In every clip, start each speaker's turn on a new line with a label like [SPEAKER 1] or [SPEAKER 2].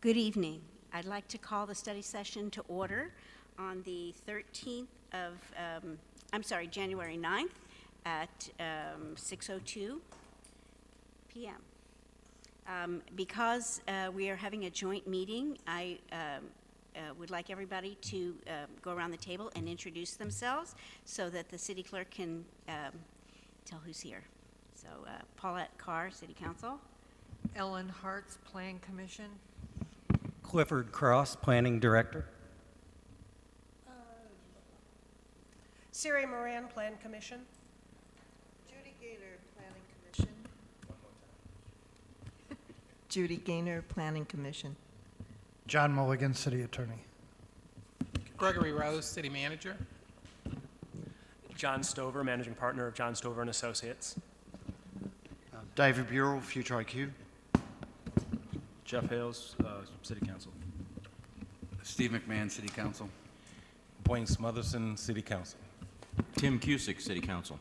[SPEAKER 1] Good evening. I'd like to call the study session to order on the 13th of, January 9th at 6:02 p.m. Because we are having a joint meeting, I would like everybody to go around the table and introduce themselves so that the city clerk can tell who's here. So Paulette Carr, City Council.
[SPEAKER 2] Ellen Hartz, Plan Commission.
[SPEAKER 3] Clifford Cross, Planning Director.
[SPEAKER 4] Siri Moran, Plan Commission.
[SPEAKER 5] Judy Gaynor, Planning Commission. Judy Gaynor, Planning Commission.
[SPEAKER 6] John Mulligan, City Attorney.
[SPEAKER 7] Gregory Rose, City Manager.
[SPEAKER 8] John Stover, Managing Partner of John Stover and Associates.
[SPEAKER 9] David Burrell, Future IQ.
[SPEAKER 10] Jeff Hales, City Council.
[SPEAKER 11] Steve McMahon, City Council.
[SPEAKER 12] Wayne Smotherson, City Council.
[SPEAKER 13] Tim Cusick, City Council.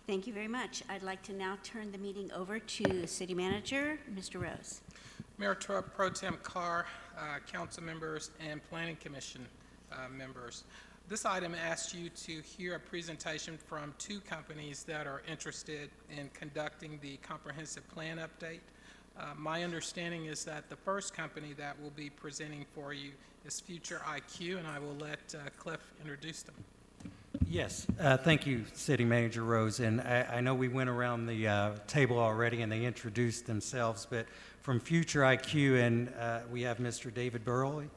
[SPEAKER 1] Thank you very much. I'd like to now turn the meeting over to the City Manager, Mr. Rose.
[SPEAKER 7] Mayor Pro Tem Carr, council members, and Planning Commission members. This item asks you to hear a presentation from two companies that are interested in conducting the comprehensive plan update. My understanding is that the first company that will be presenting for you is Future IQ, and I will let Cliff introduce them.
[SPEAKER 3] Yes, thank you, City Manager Rose. And I know we went around the table already and they introduced themselves, but from Future IQ, and we have Mr. David Burley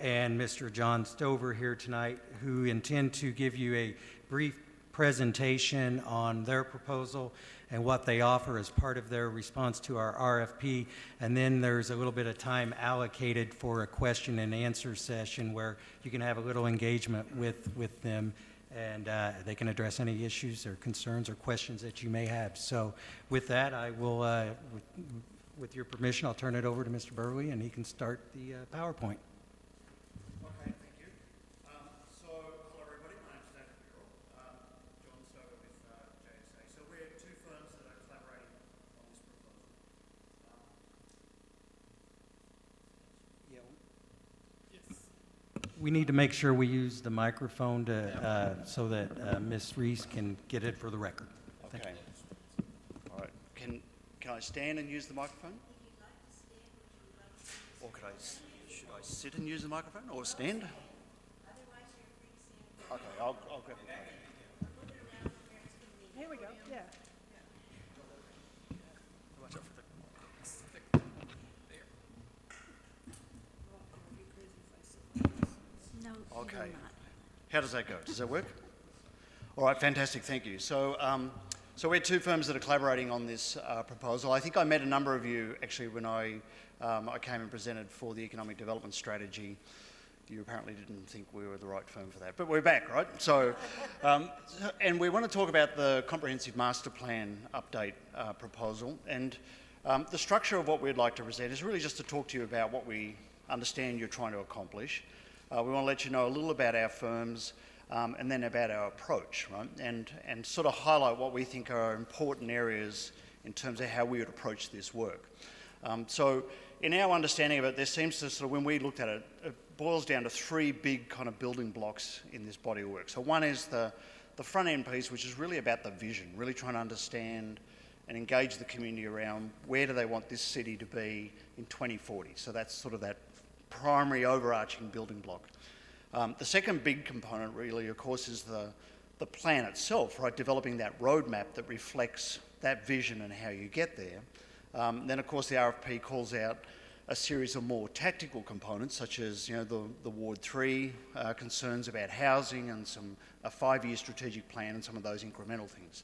[SPEAKER 3] and Mr. John Stover here tonight, who intend to give you a brief presentation on their proposal and what they offer as part of their response to our RFP. And then there's a little bit of time allocated for a question and answer session where you can have a little engagement with them, and they can address any issues or concerns or questions that you may have. So with that, I will, with your permission, I'll turn it over to Mr. Burley, and he can start the PowerPoint.
[SPEAKER 9] Okay, thank you. So, hello everybody, my name's David Burrell, John Stover with JSA. So we're two firms that are collaborating on this proposal.
[SPEAKER 3] We need to make sure we use the microphone to, so that Ms. Reese can get it for the record.
[SPEAKER 9] Okay. All right. Can I stand and use the microphone? Or should I sit and use the microphone or stand? Okay, I'll grab the phone.
[SPEAKER 4] Here we go, yeah.
[SPEAKER 7] Watch out for the stick there.
[SPEAKER 1] No,
[SPEAKER 9] Okay.
[SPEAKER 1] you will not.
[SPEAKER 9] How does that go? Does that work? All right, fantastic, thank you. So, so we're two firms that are collaborating on this proposal. I think I met a number of you actually when I came and presented for the economic development strategy. You apparently didn't think we were the right firm for that, but we're back, right? So, and we want to talk about the comprehensive master plan update proposal. And the structure of what we'd like to present is really just to talk to you about what we understand you're trying to accomplish. We want to let you know a little about our firms, and then about our approach, right? And sort of highlight what we think are important areas in terms of how we would approach this work. So in our understanding of it, there seems to sort of, when we looked at it, it boils down to three big kind of building blocks in this body of work. So one is the front end piece, which is really about the vision, really trying to understand and engage the community around where do they want this city to be in 2040. So that's sort of that primary overarching building block. The second big component really, of course, is the plan itself, right? Developing that roadmap that reflects that vision and how you get there. Then, of course, the RFP calls out a series of more tactical components, such as, you know, the Ward 3 concerns about housing and a 5-year strategic plan and some of those incremental things.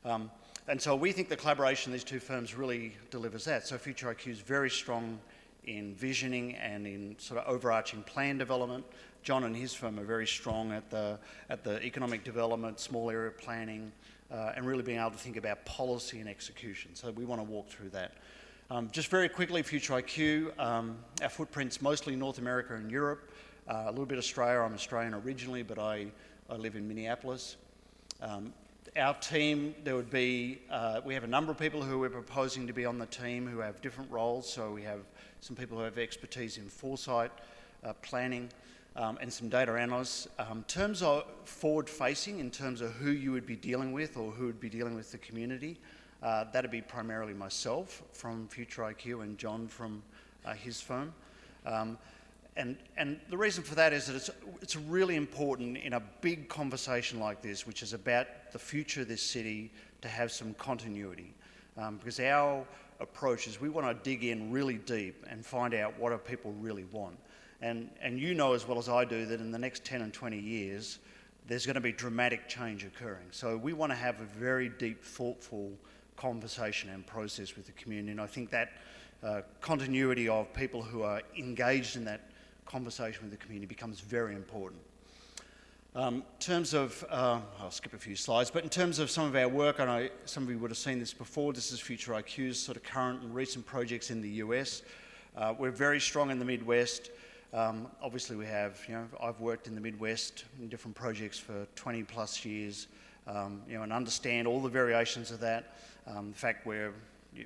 [SPEAKER 9] And so we think the collaboration of these two firms really delivers that. So Future IQ is very strong in visioning and in sort of overarching plan development. John and his firm are very strong at the economic development, small area planning, and really being able to think about policy and execution. So we want to walk through that. Just very quickly, Future IQ, our footprint's mostly North America and Europe, a little bit Australia. I'm Australian originally, but I live in Minneapolis. Our team, there would be, we have a number of people who we're proposing to be on the team who have different roles. So we have some people who have expertise in foresight, planning, and some data analysts. In terms of forward-facing, in terms of who you would be dealing with or who would be dealing with the community, that'd be primarily myself from Future IQ and John from his firm. And the reason for that is that it's really important in a big conversation like this, which is about the future of this city, to have some continuity. Because our approach is we want to dig in really deep and find out what do people really want. And you know as well as I do that in the next 10 and 20 years, there's going to be dramatic change occurring. So we want to have a very deep, thoughtful conversation and process with the community. And I think that continuity of people who are engaged in that conversation with the community becomes very important. In terms of, I'll skip a few slides, but in terms of some of our work, I know some of you would have seen this before, this is Future IQ's sort of current and recent projects in the US. We're very strong in the Midwest. Obviously we have, I've worked in the Midwest in different projects for 20 plus years, and understand all the variations of that. In fact, we're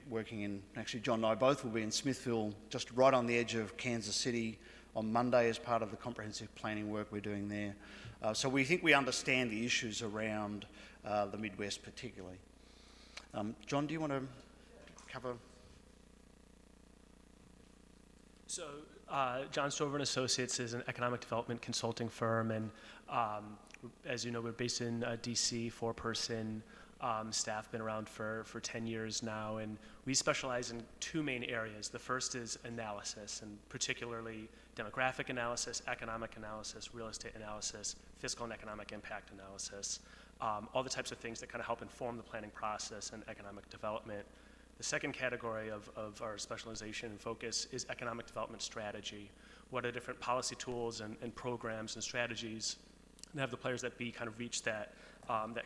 [SPEAKER 9] working in, actually John and I both will be in Smithville, just right on the edge of Kansas City on Monday as part of the comprehensive planning work we're doing there. So we think we understand the issues around the Midwest particularly. John, do you want to cover?
[SPEAKER 8] So John Stover and Associates is an economic development consulting firm, and as you know, we're based in DC, 4-person staff, been around for 10 years now, and we specialize in two main areas. The first is analysis, and particularly demographic analysis, economic analysis, real estate analysis, fiscal and economic impact analysis, all the types of things that kind of help inform the planning process and economic development. The second category of our specialization and focus is economic development strategy. What are different policy tools and programs and strategies that have the players that kind of reach that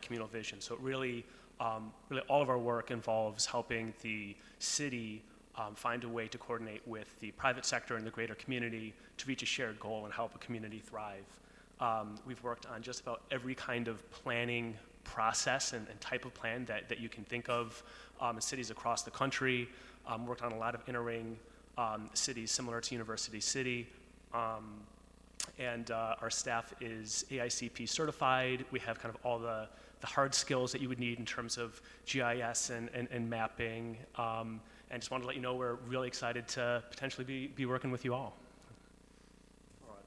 [SPEAKER 8] communal vision. So it really all of our work involves helping the city find a way to coordinate with the private sector and the greater community to reach a shared goal and help a community thrive. We've worked on just about every kind of planning process and type of plan that you can think of in cities across the country. Worked on a lot of inner-ring cities similar to University City. And our staff is AICP certified. We have kind of all the hard skills that you would need in terms of GIS and mapping. And just wanted to let you know we're really excited to potentially be working with you all.
[SPEAKER 9] All right.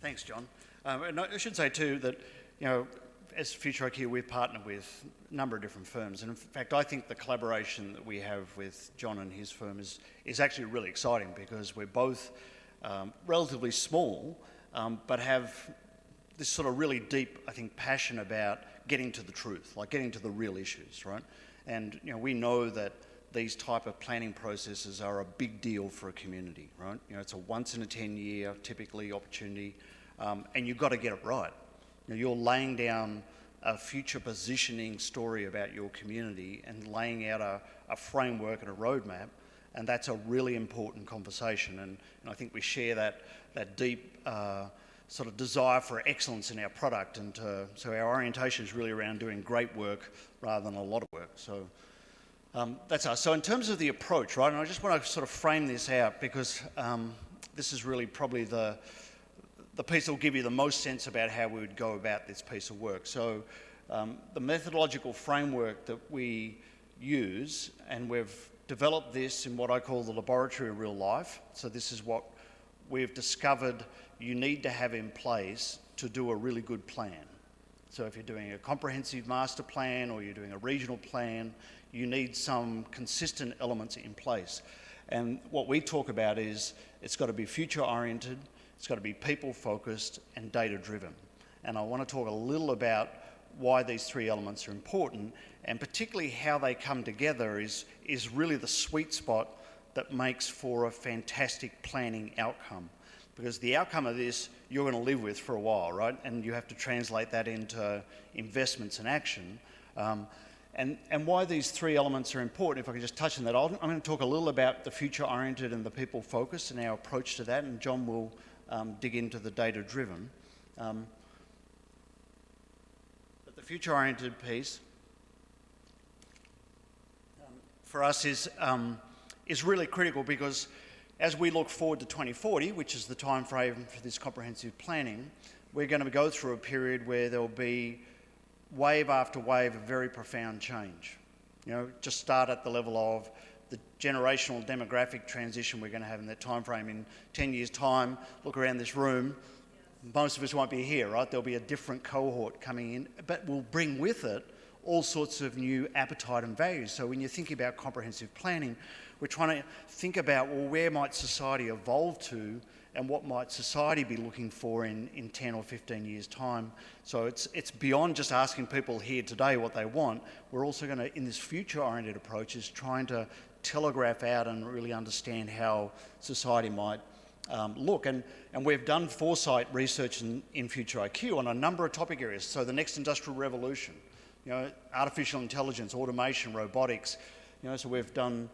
[SPEAKER 9] Thanks, John. And I should say too that, as Future IQ, we've partnered with a number of different firms. And in fact, I think the collaboration that we have with John and his firm is actually really exciting because we're both relatively small, but have this sort of really deep, I think, passion about getting to the truth, like getting to the real issues, right? And we know that these type of planning processes are a big deal for a community, right? It's a once in a 10-year typically opportunity, and you've got to get it right. You're laying down a future positioning story about your community and laying out a framework and a roadmap, and that's a really important conversation. And I think we share that deep sort of desire for excellence in our product, and so our orientation is really around doing great work rather than a lot of work. So that's us. So in terms of the approach, right, and I just want to sort of frame this out because this is really probably the piece that will give you the most sense about how we would go about this piece of work. So the methodological framework that we use, and we've developed this in what I call the laboratory of real life. So this is what we've discovered you need to have in place to do a really good plan. So if you're doing a comprehensive master plan or you're doing a regional plan, you need some consistent elements in place. And what we talk about is it's got to be future-oriented, it's got to be people-focused and data-driven. And I want to talk a little about why these three elements are important, and particularly how they come together is really the sweet spot that makes for a fantastic planning outcome. Because the outcome of this you're going to live with for a while, right? And you have to translate that into investments and action. And why these three elements are important, if I can just touch on that, I'm going to talk a little about the future-oriented and the people-focused and our approach to that, and John will dig into the data-driven. But the future-oriented piece for us is really critical, because as we look forward to 2040, which is the time frame for this comprehensive planning, we're going to go through a period where there'll be wave after wave of very profound change. You know, just start at the level of the generational demographic transition we're going to have in that time frame. In 10 years' time, look around this room, most of us won't be here, right? There'll be a different cohort coming in, but will bring with it all sorts of new appetite and values. So when you're thinking about comprehensive planning, we're trying to think about, well, where might society evolve to, and what might society be looking for in 10 or 15 years' time. So it's beyond just asking people here today what they want. We're also going to, in this future-oriented approach, is trying to telegraph out and really understand how society might look. And we've done foresight research in Future IQ on a number of topic areas. So the next industrial revolution, you know, artificial intelligence, automation, robotics, you know, so we've done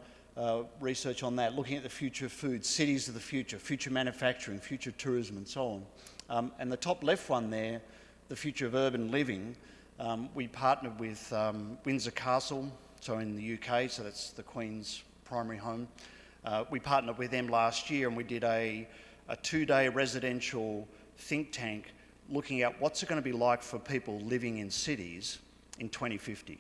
[SPEAKER 9] research on that, looking at the future of food, cities of the future, future manufacturing, future tourism, and so on. And the top left one there, the future of urban living, we partnered with Windsor Castle, so in the UK, so that's the Queen's primary home. We partnered with them last year, and we did a 2-day residential think tank looking at what's it going to be like for people living in cities in 2050.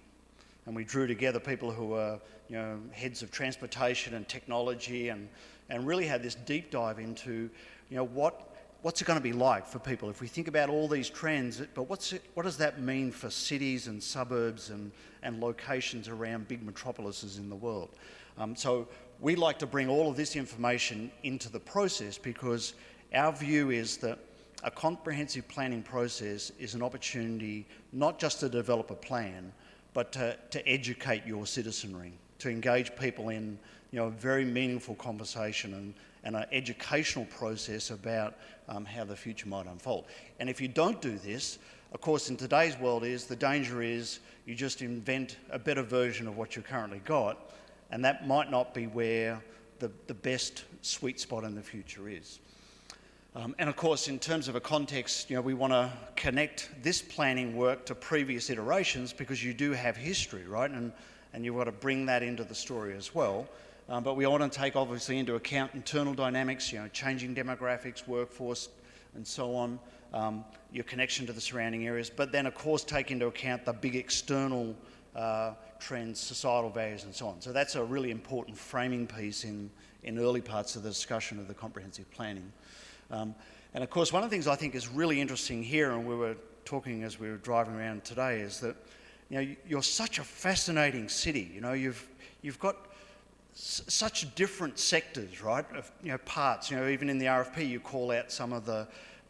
[SPEAKER 9] And we drew together people who are, you know, heads of transportation and technology, and really had this deep dive into, you know, what's it going to be like for people if we think about all these trends, but what does that mean for cities and suburbs and locations around big metropolises in the world? So we like to bring all of this information into the process, because our view is that a comprehensive planning process is an opportunity not just to develop a plan, but to educate your citizenry, to engage people in, you know, a very meaningful conversation and an educational process about how the future might unfold. And if you don't do this, of course, in today's world, the danger is you just invent a better version of what you currently got, and that might not be where the best sweet spot in the future is. And of course, in terms of a context, you know, we want to connect this planning work to previous iterations, because you do have history, right? And you've got to bring that into the story as well. But we want to take obviously into account internal dynamics, you know, changing demographics, workforce, and so on, your connection to the surrounding areas. But then, of course, take into account the big external trends, societal values, and so on. So that's a really important framing piece in early parts of the discussion of the comprehensive planning. And of course, one of the things I think is really interesting here, and we were talking as we were driving around today, is that, you know, you're such a fascinating city. You know, you've got such different sectors, right? Of, you know, parts. You know, even in the RFP, you call out some of the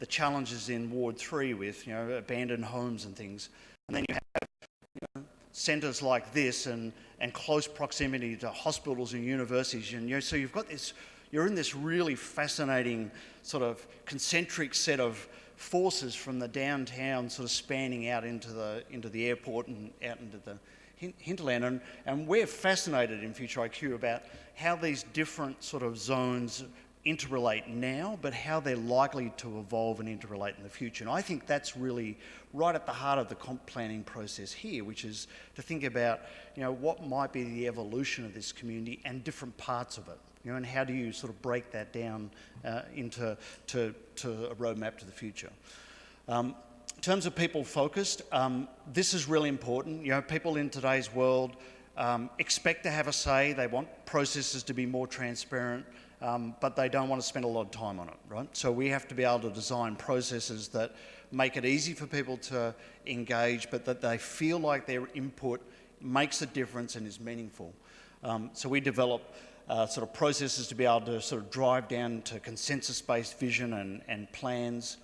[SPEAKER 9] challenges in Ward 3 with, you know, abandoned homes and things, and then you have, you know, centres like this and close proximity to hospitals and universities, and, you know, so you've got this. You're in this really fascinating sort of concentric set of forces from the downtown sort of spanning out into the airport and out into the hinterland. And we're fascinated in Future IQ about how these different sort of zones interrelate now, but how they're likely to evolve and interrelate in the future. And I think that's really right at the heart of the comp planning process here, which is to think about, you know, what might be the evolution of this community and different parts of it. You know, and how do you sort of break that down into a roadmap to the future? In terms of people focused, this is really important. You know, people in today's world expect to have a say. They want processes to be more transparent, but they don't want to spend a lot of time on it, right? So we have to be able to design processes that make it easy for people to engage, but that they feel like their input makes a difference and is meaningful. So we develop sort of processes to be able to sort of drive down to consensus-based vision and plans.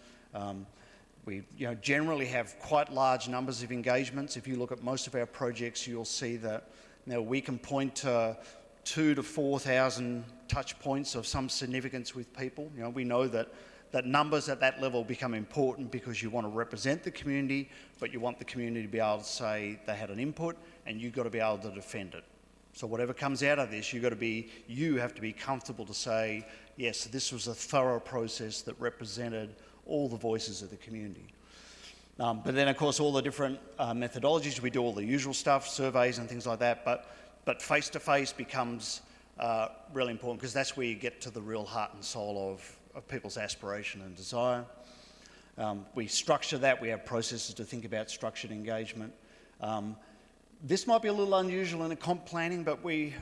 [SPEAKER 9] We, you know, generally have quite large numbers of engagements. If you look at most of our projects, you'll see that, you know, we can point to 2,000 to 4,000 touch points of some significance with people. You know, we know that numbers at that level become important because you want to represent the community, but you want the community to be able to say they had an input, and you've got to be able to defend it. So whatever comes out of this, you have to be comfortable to say, yes, this was a thorough process that represented all the voices of the community. But then, of course, all the different methodologies, we do all the usual stuff, surveys and things like that, but But face-to-face becomes really important because that's where you get to the real heart and soul of people's aspiration and desire. We structure that. We have processes to think about structured engagement. This might be a little unusual in a comp planning, but we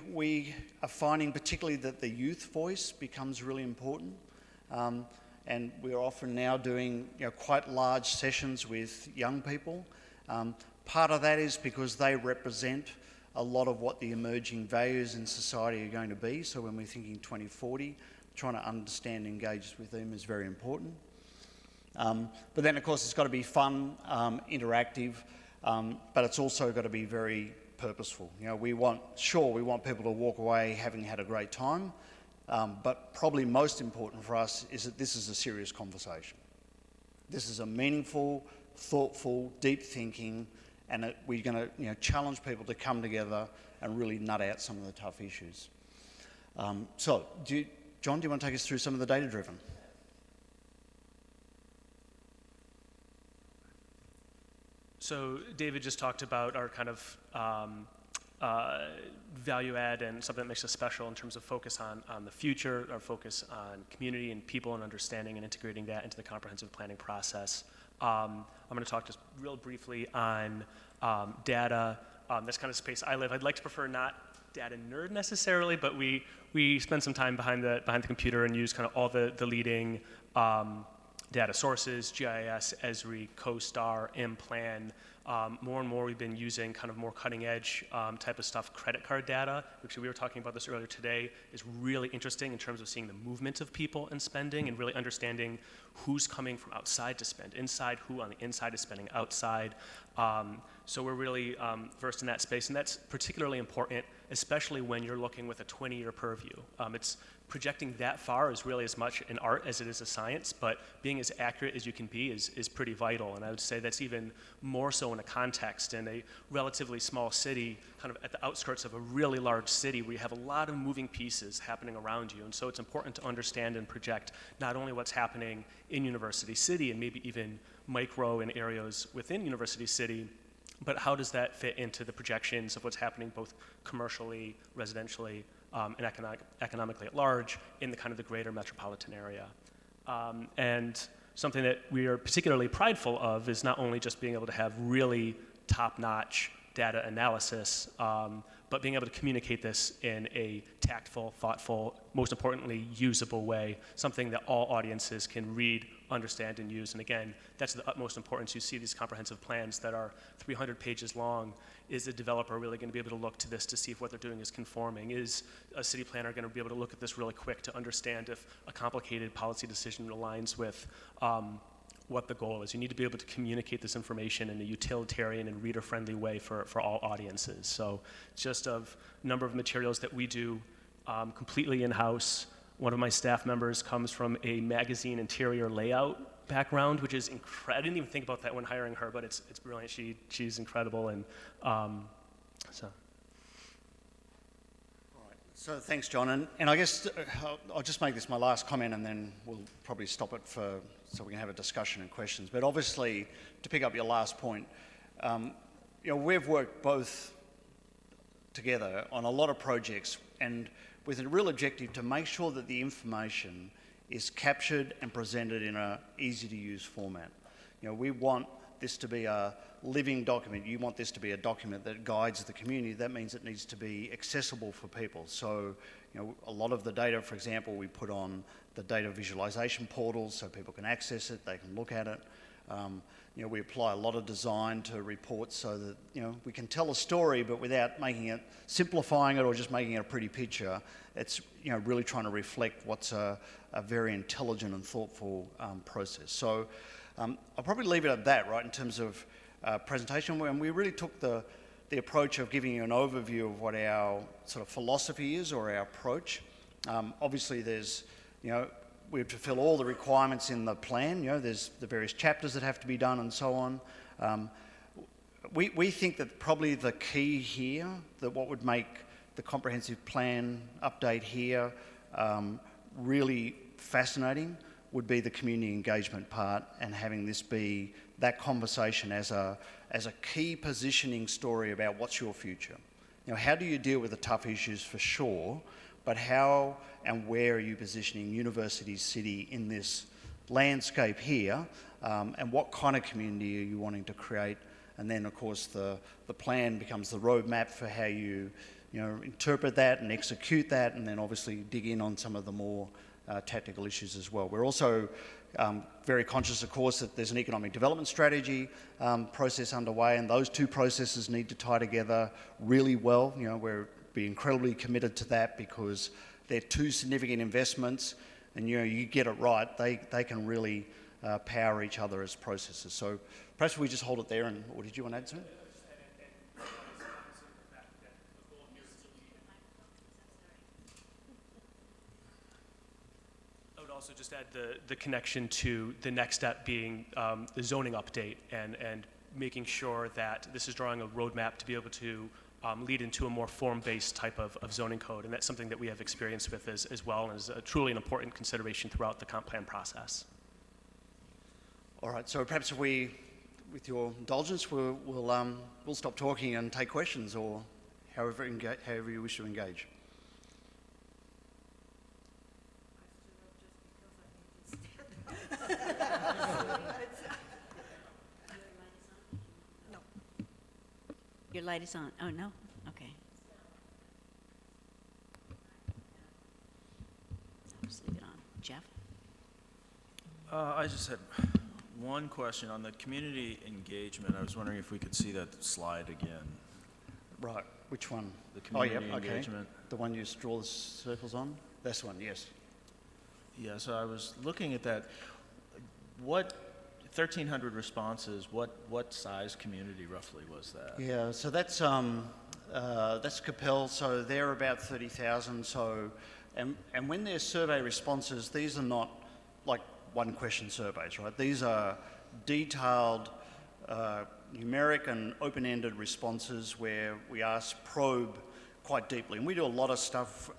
[SPEAKER 9] are finding particularly that the youth voice becomes really important. And we're often now doing quite large sessions with young people. Part of that is because they represent a lot of what the emerging values in society are going to be. So when we're thinking 2040, trying to understand and engage with them is very important. But then, of course, it's got to be fun, interactive, but it's also got to be very purposeful. We want people to walk away having had a great time, but probably most important for us is that this is a serious conversation. This is a meaningful, thoughtful, deep thinking, and we're going to challenge people to come together and really nut out some of the tough issues. So, John, do you want to take us through some of the data-driven?
[SPEAKER 8] So David just talked about our kind of value add and something that makes us special in terms of focus on the future, our focus on community and people and understanding and integrating that into the comprehensive planning process. I'm going to talk just real briefly on data. That's kind of space I live. I'd like to prefer not data nerd necessarily, but we spend some time behind the computer and use kind of all the leading data sources, GIS, Esri, CoStar, MPlan. More and more we've been using kind of more cutting edge type of stuff. Credit card data, which we were talking about this earlier today, is really interesting in terms of seeing the movement of people and spending and really understanding who's coming from outside to spend inside, who on the inside is spending outside. So we're really versed in that space, and that's particularly important, especially when you're looking with a 20-year purview. It's projecting that far is really as much an art as it is a science, but being as accurate as you can be is pretty vital. And I would say that's even more so in a context in a relatively small city, kind of at the outskirts of a really large city where you have a lot of moving pieces happening around you. And so it's important to understand and project not only what's happening in University City and maybe even micro in areas within University City, but how does that fit into the projections of what's happening both commercially, residentially, and economically at large in the kind of the greater metropolitan area. And something that we are particularly prideful of is not only just being able to have really top-notch data analysis, but being able to communicate this in a tactful, thoughtful, most importantly, usable way, something that all audiences can read, understand, and use. And again, that's the utmost importance. You see these comprehensive plans that are 300 pages long. Is the developer really going to be able to look to this to see if what they're doing is conforming? Is a city planner going to be able to look at this really quick to understand if a complicated policy decision aligns with what the goal is? You need to be able to communicate this information in a utilitarian and reader-friendly way for all audiences. So just a number of materials that we do completely in-house. One of my staff members comes from a magazine interior layout background, which is incredible. I didn't even think about that when hiring her, but it's brilliant. She's incredible, and so.
[SPEAKER 9] So thanks, John. And I guess I'll just make this my last comment, and then we'll probably stop it so we can have a discussion and questions. But obviously, to pick up your last point, we've worked both together on a lot of projects, and with a real objective to make sure that the information is captured and presented in an easy-to-use format. We want this to be a living document. You want this to be a document that guides the community. That means it needs to be accessible for people. So, a lot of the data, for example, we put on the data visualization portals so people can access it, they can look at it. We apply a lot of design to reports so that, we can tell a story, but without simplifying it or just making it a pretty picture. It's, really trying to reflect what's a very intelligent and thoughtful process. So I'll probably leave it at that, right, in terms of presentation. And we really took the approach of giving you an overview of what our sort of philosophy is or our approach. Obviously, there's, we have to fill all the requirements in the plan. There's the various chapters that have to be done and so on. We think that probably the key here, that what would make the comprehensive plan update here really fascinating would be the community engagement part and having this be that conversation as a key positioning story about what's your future. how do you deal with the tough issues for sure, but how and where are you positioning University City in this landscape here, and what kind of community are you wanting to create? And then, of course, the plan becomes the roadmap for how you interpret that and execute that, and then obviously dig in on some of the more tactical issues as well. We're also very conscious, of course, that there's an economic development strategy process underway, and those two processes need to tie together really well. We're be incredibly committed to that because they're two significant investments, and you get it right, they can really power each other as processes. So perhaps we just hold it there, and or did you want to add something?
[SPEAKER 8] I would also just add the connection to the next step being the zoning update and making sure that this is drawing a roadmap to be able to lead into a more form-based type of zoning code. And that's something that we have experience with as well, and is truly an important consideration throughout the comp plan process.
[SPEAKER 9] All right, so perhaps if we, with your indulgence, we'll stop talking and take questions, or however you wish to engage.
[SPEAKER 1] Your light is on. Oh, no? Okay. I'll just leave it on. Jeff?
[SPEAKER 13] I just had one question on the community engagement. I was wondering if we could see that slide again.
[SPEAKER 9] Right, which one?
[SPEAKER 13] The community
[SPEAKER 9] okay.
[SPEAKER 13] engagement.
[SPEAKER 9] The one you draw the circles on? This one, yes.
[SPEAKER 13] Yeah, so I was looking at that. What 1,300 responses? What size community roughly was that?
[SPEAKER 9] Yeah, so that's Capel. So they're about 30,000. So, and when they're survey responses, these are not like one-question surveys, right? These are detailed, numeric and open-ended responses where we probe quite deeply, and we do a lot of stuff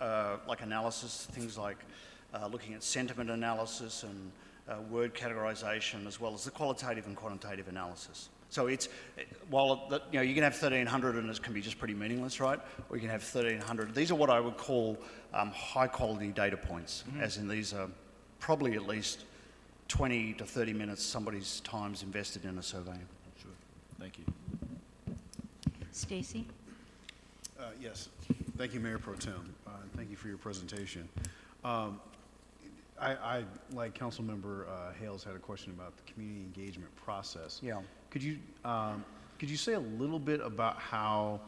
[SPEAKER 9] like analysis, things like looking at sentiment analysis and word categorization, as well as the qualitative and quantitative analysis. So while you can have 1,300 and it can be just pretty meaningless, right? Or you can have 1,300. These are what I would call high-quality data points, as in these are probably at least 20 to 30 minutes somebody's time's invested in a survey.
[SPEAKER 13] Sure. Thank you.
[SPEAKER 1] Stacy?
[SPEAKER 14] Yes. Thank you, Mayor Pro Tem. And thank you for your presentation. I like Councilmember Hales, had a question about the community engagement process.
[SPEAKER 9] Yeah.
[SPEAKER 14] Could you say a little bit about how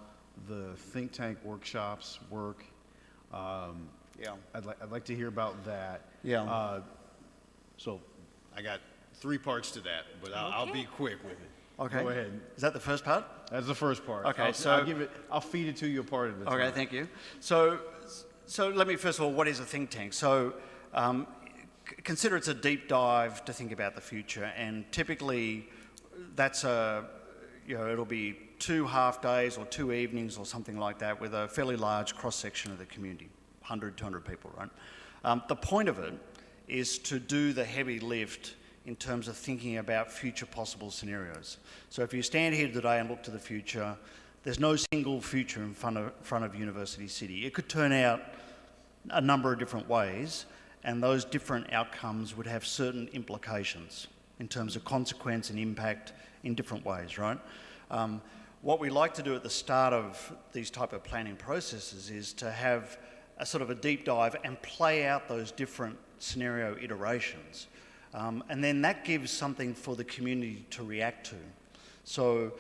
[SPEAKER 14] the think tank workshops work?
[SPEAKER 9] Yeah.
[SPEAKER 14] I'd like to hear about that.
[SPEAKER 9] Yeah.
[SPEAKER 14] So I got 3 parts to that, but I'll be quick with it.
[SPEAKER 9] Okay.
[SPEAKER 14] Go ahead.
[SPEAKER 9] Is that the first part?
[SPEAKER 14] That's the first part.
[SPEAKER 9] Okay,
[SPEAKER 14] I'll feed it to you a part of it.
[SPEAKER 9] Okay, thank you. So let me first of all, what is a think tank? So consider it's a deep dive to think about the future, and typically that's it'll be 2 half days or 2 evenings or something like that with a fairly large cross section of the community, 100, 200 people, right? The point of it is to do the heavy lift in terms of thinking about future possible scenarios. So if you stand here today and look to the future, there's no single future in front of University City. It could turn out a number of different ways, and those different outcomes would have certain implications in terms of consequence and impact in different ways, right? What we like to do at the start of these type of planning processes is to have a sort of a deep dive and play out those different scenario iterations. And then that gives something for the community to react to. So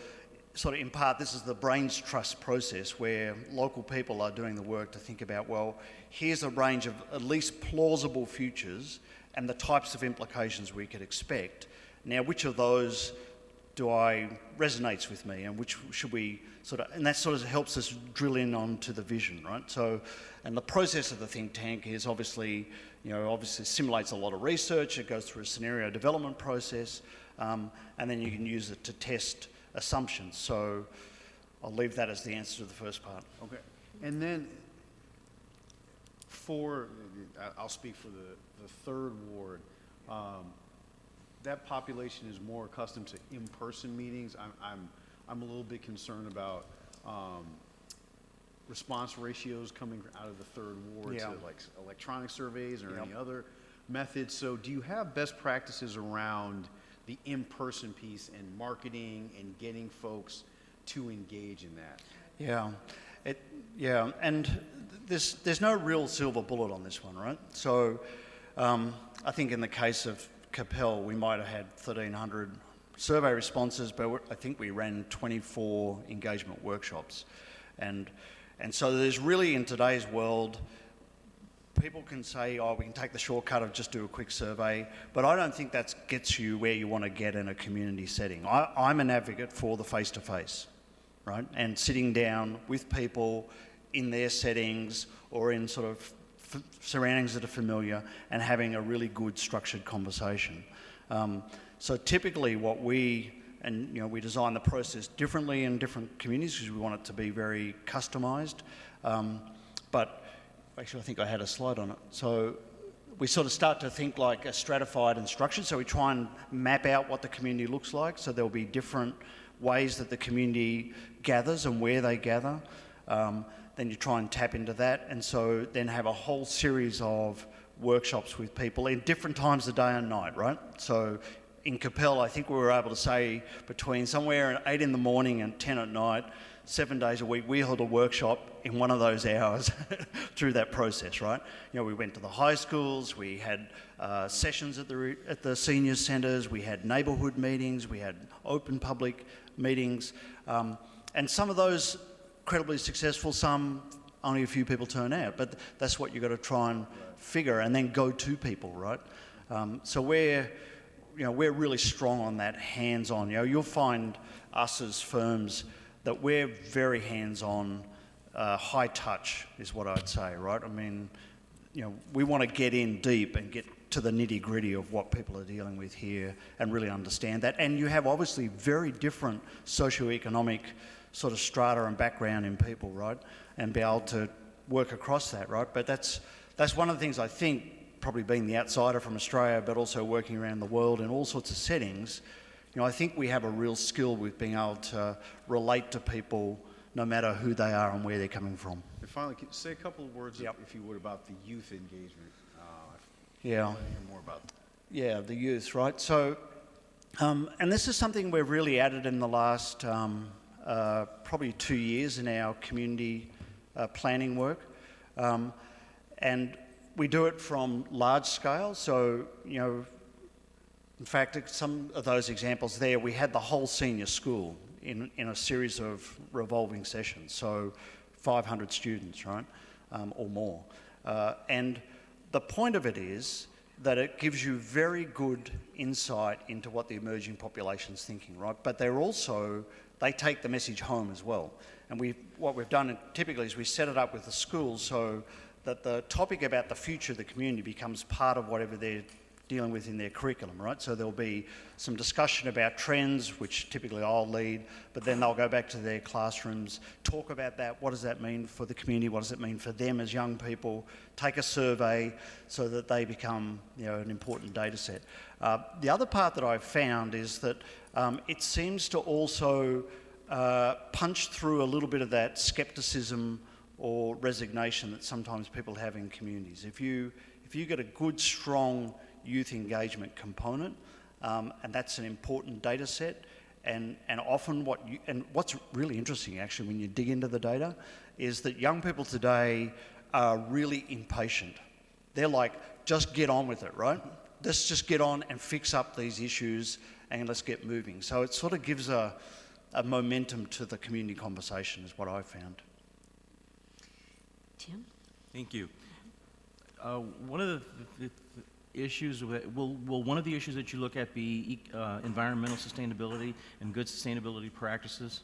[SPEAKER 9] sort of in part, this is the brains trust process where local people are doing the work to think about, well, here's a range of at least plausible futures and the types of implications we could expect. Now, which of those resonates with me, and which should we and that sort of helps us drill in onto the vision, right? So, and the process of the think tank is obviously simulates a lot of research. It goes through a scenario development process, and then you can use it to test assumptions. So I'll leave that as the answer to the first part.
[SPEAKER 14] Okay. And then I'll speak for the third ward. That population is more accustomed to in-person meetings. I'm a little bit concerned about response ratios coming out of the third ward
[SPEAKER 9] Yeah.
[SPEAKER 14] to like electronic surveys or
[SPEAKER 9] Yep.
[SPEAKER 14] any other methods. So do you have best practices around the in-person piece and marketing and getting folks to engage in that?
[SPEAKER 9] Yeah, and there's no real silver bullet on this one, right? So I think in the case of Capel, we might have had 1,300 survey responses, but I think we ran 24 engagement workshops. And so there's really, in today's world, people can say, oh, we can take the shortcut of just do a quick survey, but I don't think that gets you where you want to get in a community setting. I'm an advocate for the face-to-face, right? And sitting down with people in their settings or in sort of surroundings that are familiar and having a really good structured conversation. So typically what we design the process differently in different communities because we want it to be very customised. But actually I think I had a slide on it. So we sort of start to think like a stratified and structured. So we try and map out what the community looks like. So there'll be different ways that the community gathers and where they gather. Then you try and tap into that. And so then have a whole series of workshops with people in different times of day and night, right? So in Capel, I think we were able to say between somewhere at 8 in the morning and 10 at night, 7 days a week, we held a workshop in one of those hours through that process, right? You know, we went to the high schools, we had sessions at the senior centres, we had neighbourhood meetings, we had open public meetings, and some of those incredibly successful, some only a few people turn out, but that's what you've got to try and figure and then go to people, right? So we're really strong on that hands-on. You'll find us as firms that we're very hands-on, high touch is what I'd say, right? I mean, we want to get in deep and get to the nitty-gritty of what people are dealing with here and really understand that. And you have obviously very different socioeconomic sort of strata and background in people, right? And be able to work across that, right? But that's one of the things I think, probably being the outsider from Australia, but also working around the world in all sorts of settings, I think we have a real skill with being able to relate to people no matter who they are and where they're coming from.
[SPEAKER 14] And finally, say a couple of words,
[SPEAKER 9] Yep.
[SPEAKER 14] if you would, about the youth engagement.
[SPEAKER 9] Yeah.
[SPEAKER 14] I'd like to hear more about that.
[SPEAKER 9] Yeah, the youth, right? So, and this is something we've really added in the last probably 2 years in our community planning work. And we do it from large scale. So, in fact, some of those examples there, we had the whole senior school in a series of revolving sessions. So 500 students, right, or more. And the point of it is that it gives you very good insight into what the emerging population's thinking, right? But they take the message home as well. And what we've done typically is we set it up with the schools so that the topic about the future of the community becomes part of whatever they're dealing with in their curriculum, right? So there'll be some discussion about trends, which typically I'll lead, but then they'll go back to their classrooms, talk about that, what does that mean for the community, what does it mean for them as young people, take a survey so that they become, an important data set. The other part that I've found is that it seems to also punch through a little bit of that skepticism or resignation that sometimes people have in communities. If you get a good, strong youth engagement component, and that's an important data set, and often what's really interesting actually when you dig into the data is that young people today are really impatient. They're like, just get on with it, right? Let's just get on and fix up these issues and let's get moving. So it sort of gives a momentum to the community conversation is what I've found.
[SPEAKER 1] Tim?
[SPEAKER 10] Thank you. One of the issues, will one of the issues that you look at be environmental sustainability and good sustainability practices?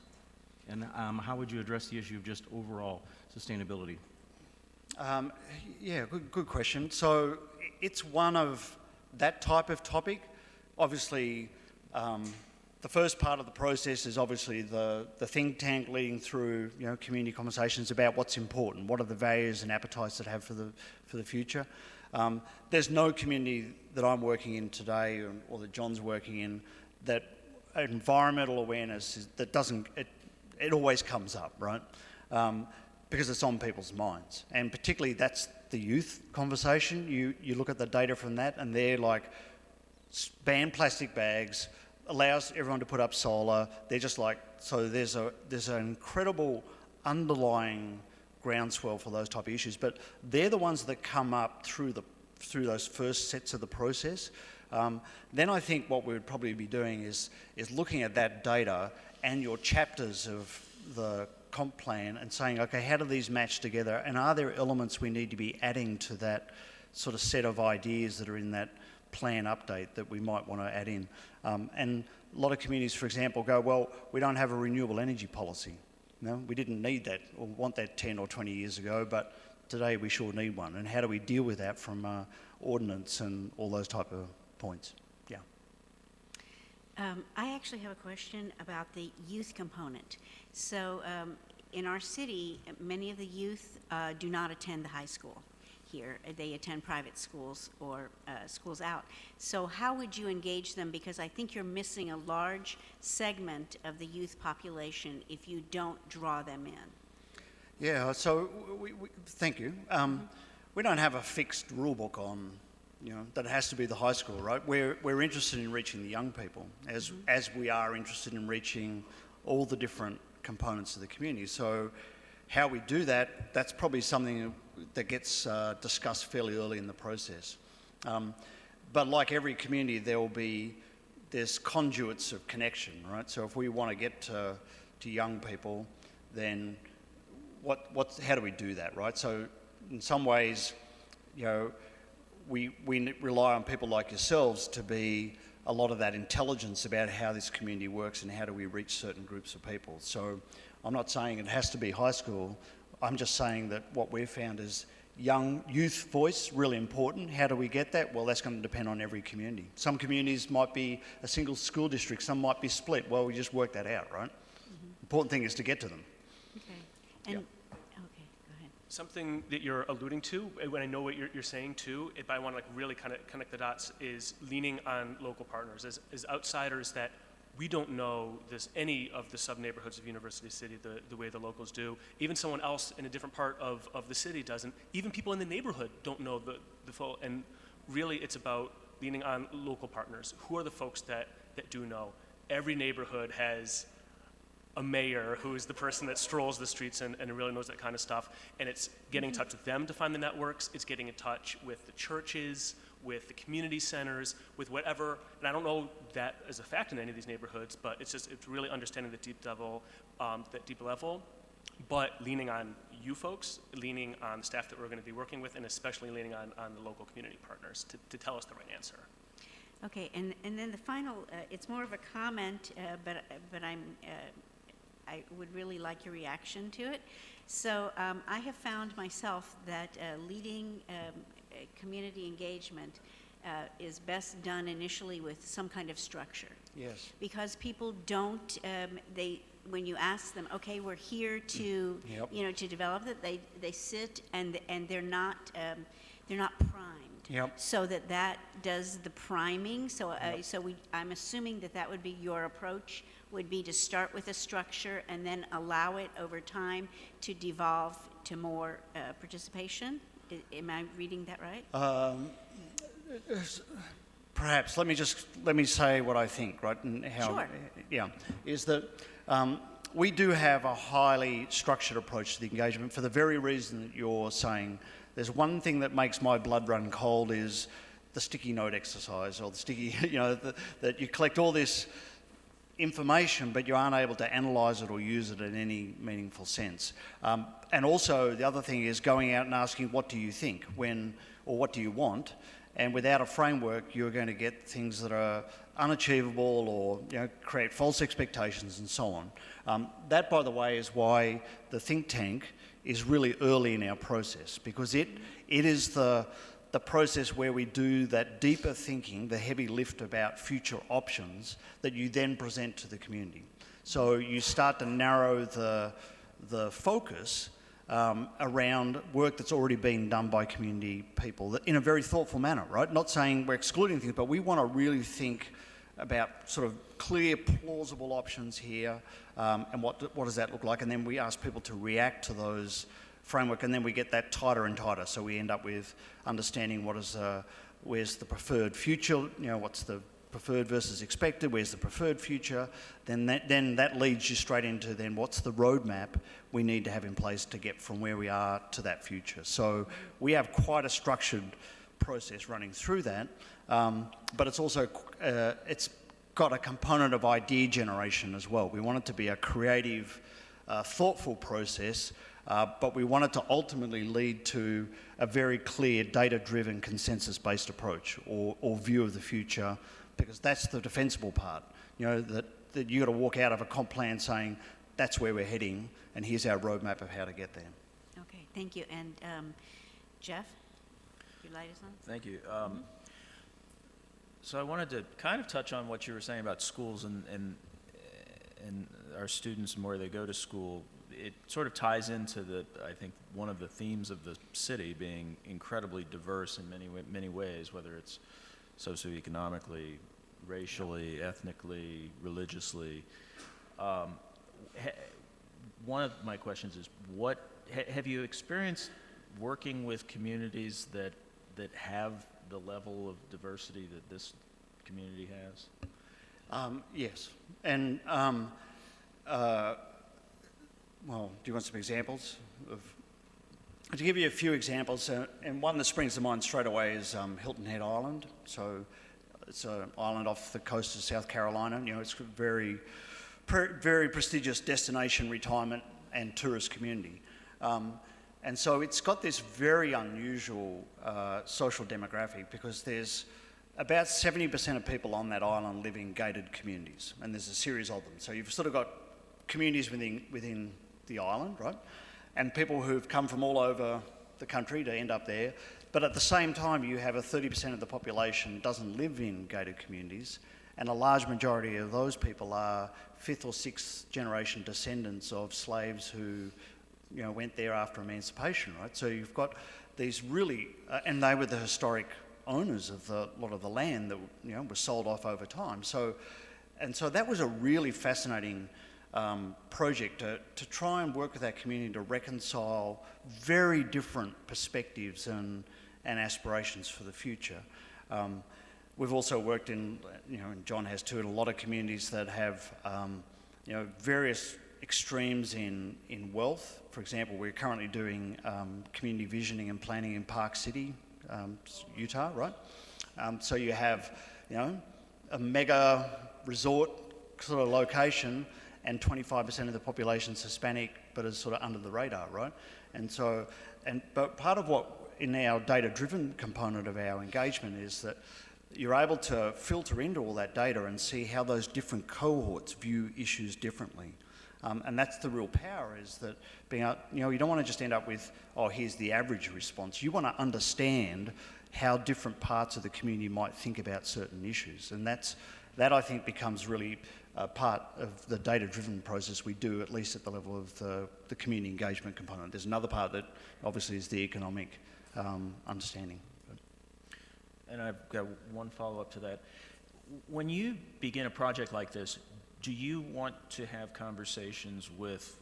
[SPEAKER 10] And how would you address the issue of just overall sustainability?
[SPEAKER 9] Yeah, good question. So it's one of that type of topic. Obviously, the first part of the process is obviously the think tank leading through community conversations about what's important, what are the values and appetites that have for the future. There's no community that I'm working in today or that John's working in that environmental awareness that doesn't, it always comes up, right? because it's on people's minds. And particularly that's the youth conversation. You look at the data from that and they're like, ban plastic bags, allows everyone to put up solar. They're just like, so there's an incredible underlying groundswell for those type of issues. But they're the ones that come up through those first sets of the process. Then I think what we would probably be doing is looking at that data and your chapters of the comp plan and saying, okay, how do these match together? And are there elements we need to be adding to that sort of set of ideas that are in that plan update that we might want to add in? And a lot of communities, for example, go, well, we don't have a renewable energy policy. No, we didn't need that or want that 10 or 20 years ago, but today we sure need one. And how do we deal with that from ordinance and all those type of points? Yeah.
[SPEAKER 1] I actually have a question about the youth component. So in our city, many of the youth do not attend the high school here. They attend private schools or schools out. So how would you engage them? Because I think you're missing a large segment of the youth population if you don't draw them in.
[SPEAKER 9] Yeah, so thank you. We don't have a fixed rule book on, that it has to be the high school, right? We're interested in reaching the young people as we are interested in reaching all the different components of the community. So how we do that, that's probably something that gets discussed fairly early in the process. But like every community, there's conduits of connection, right? So if we want to get to young people, then how do we do that, right? So in some ways, we rely on people like yourselves to be a lot of that intelligence about how this community works and how do we reach certain groups of people. So I'm not saying it has to be high school. I'm just saying that what we've found is youth voice, really important. How do we get that? Well, that's going to depend on every community. Some communities might be a single school district, some might be split. Well, we just work that out, right? Mm-hmm. Important thing is to get to them.
[SPEAKER 1] Okay. And okay, go ahead.
[SPEAKER 8] Something that you're alluding to, when I know what you're saying too, but I want to really kind of connect the dots, is leaning on local partners. As outsiders that we don't know any of the sub-neighborhoods of University City the way the locals do. Even someone else in a different part of the city doesn't. Even people in the neighborhood don't know the full, and really it's about leaning on local partners. Who are the folks that do know? Every neighborhood has a mayor who is the person that strolls the streets and really knows that kind of stuff, and it's getting in touch with them to find the networks, it's getting in touch with the churches, with the community centers, with whatever, and I don't know that as a fact in any of these neighborhoods, but it's really understanding the deep level, but leaning on you folks, leaning on staff that we're going to be working with, and especially leaning on the local community partners to tell us the right answer.
[SPEAKER 1] Okay, and then the final, it's more of a comment, but I would really like your reaction to it. So I have found myself that leading community engagement is best done initially with some kind of structure.
[SPEAKER 9] Yes.
[SPEAKER 1] Because people don't, when you ask them, okay, we're here to, to develop it, they sit and they're not primed.
[SPEAKER 9] Yep.
[SPEAKER 1] So that does the priming. So I'm assuming that would be your approach, would be to start with a structure and then allow it over time to devolve to more participation. Am I reading that right?
[SPEAKER 9] Perhaps. Let me say what I think, right? And how,
[SPEAKER 1] sure.
[SPEAKER 9] Yeah, is that we do have a highly structured approach to the engagement for the very reason that you're saying. There's one thing that makes my blood run cold is the sticky note exercise, or the sticky, that you collect all this information, but you aren't able to analyse it or use it in any meaningful sense. And also, the other thing is going out and asking, what do you think, or what do you want? And without a framework, you're going to get things that are unachievable or create false expectations and so on. That, by the way, is why the think tank is really early in our process, because it is the process where we do that deeper thinking, the heavy lift about future options that you then present to the community. So you start to narrow the focus around work that's already been done by community people in a very thoughtful manner, right? Not saying we're excluding things, but we want to really think about sort of clear, plausible options here, and what does that look like? And then we ask people to react to those framework, and then we get that tighter and tighter. So we end up with understanding where's the preferred future, what's the preferred versus expected, where's the preferred future, then that leads you straight into then what's the roadmap we need to have in place to get from where we are to that future. So we have quite a structured process running through that, but it's also, it's got a component of idea generation as well. We want it to be a creative, thoughtful process, but we want it to ultimately lead to a very clear data-driven consensus-based approach or view of the future, because that's the defensible part. That you got to walk out of a comp plan saying, that's where we're heading, and here's our roadmap of how to get there.
[SPEAKER 1] Okay, thank you. And Jeff, your light is on?
[SPEAKER 13] Thank you. So I wanted to kind of touch on what you were saying about schools and our students and where they go to school. It sort of ties into I think one of the themes of the city being incredibly diverse in many ways, whether it's socioeconomically, racially, ethnically, religiously. One of my questions is, have you experienced working with communities that have the level of diversity that this community has?
[SPEAKER 9] Yes, and well, do you want some examples? To give you a few examples, and one that springs to mind straight away is Hilton Head Island. So it's an island off the coast of South Carolina. It's a very prestigious destination, retirement and tourist community. And so it's got this very unusual social demographic, because there's about 70% of people on that island live in gated communities, and there's a series of them. So you've sort of got communities within the island, right? And people who've come from all over the country to end up there. But at the same time, you have 30% of the population doesn't live in gated communities, and a large majority of those people are 5th or 6th generation descendants of slaves who went there after emancipation, right? So you've got these really, and they were the historic owners of a lot of the land that was sold off over time. So that was a really fascinating project to try and work with that community to reconcile very different perspectives and aspirations for the future. We've also worked in, and John has too, in a lot of communities that have, various extremes in wealth. For example, we're currently doing community visioning and planning in Park City, Utah, right? So you have, a mega resort sort of location, and 25% of the population's Hispanic, but is sort of under the radar, right? But part of what in our data-driven component of our engagement is that you're able to filter into all that data and see how those different cohorts view issues differently. And that's the real power, is that being out, you don't want to just end up with, oh, here's the average response. You want to understand how different parts of the community might think about certain issues. And that I think becomes really part of the data-driven process we do, at least at the level of the community engagement component. There's another part that obviously is the economic understanding.
[SPEAKER 13] And I've got one follow-up to that. When you begin a project like this, do you want to have conversations with,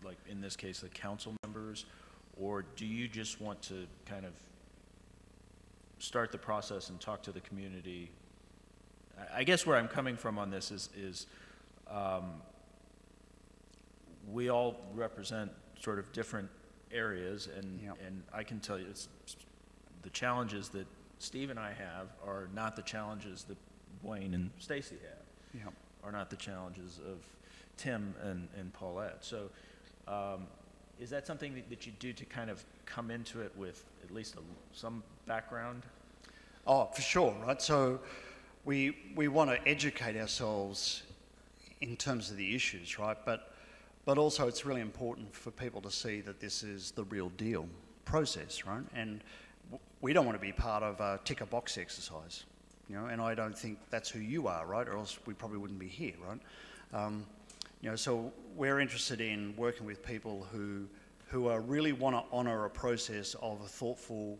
[SPEAKER 13] like in this case, the council members, or do you just want to kind of start the process and talk to the community? I guess where I'm coming from on this is we all represent sort of different areas, and I can tell you the challenges that Steve and I have are not the challenges that Wayne and Stacy have, are not the challenges of Tim and Paulette. So is that something that you do to kind of come into it with at least some background?
[SPEAKER 9] Oh, for sure, right? So we want to educate ourselves in terms of the issues, right? But also it's really important for people to see that this is the real deal process, right? And we don't want to be part of a tick a box exercise, and I don't think that's who you are, right? Or else we probably wouldn't be here, right? So we're interested in working with people who really want to honour a process of a thoughtful,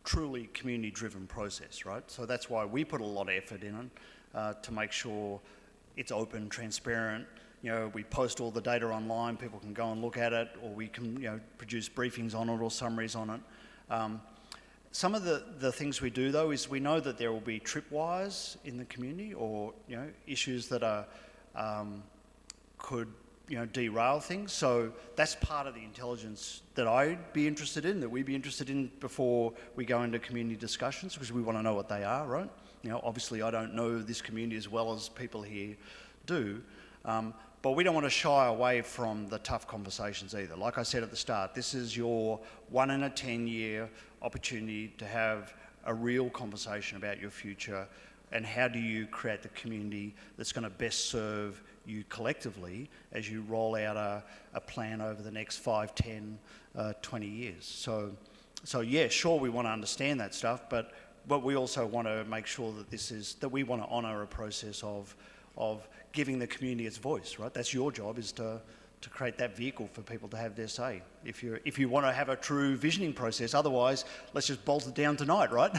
[SPEAKER 9] truly community-driven process, right? So that's why we put a lot of effort in it, to make sure it's open, transparent. we post all the data online, people can go and look at it, or we can, produce briefings on it or summaries on it. Some of the things we do, though, is we know that there will be tripwires in the community, or, issues that are, could, derail things. So that's part of the intelligence that I'd be interested in, that we'd be interested in before we go into community discussions, because we want to know what they are, right? Obviously I don't know this community as well as people here do, but we don't want to shy away from the tough conversations either. Like I said at the start, this is your 1 in a 10-year opportunity to have a real conversation about your future and how do you create the community that's going to best serve you collectively as you roll out a plan over the next 5, 10, 20 years. So yeah, sure, we want to understand that stuff, but we also want to make sure that we want to honour a process of giving the community its voice, right? That's your job, is to create that vehicle for people to have their say. If you want to have a true visioning process, otherwise let's just bolt it down tonight, right?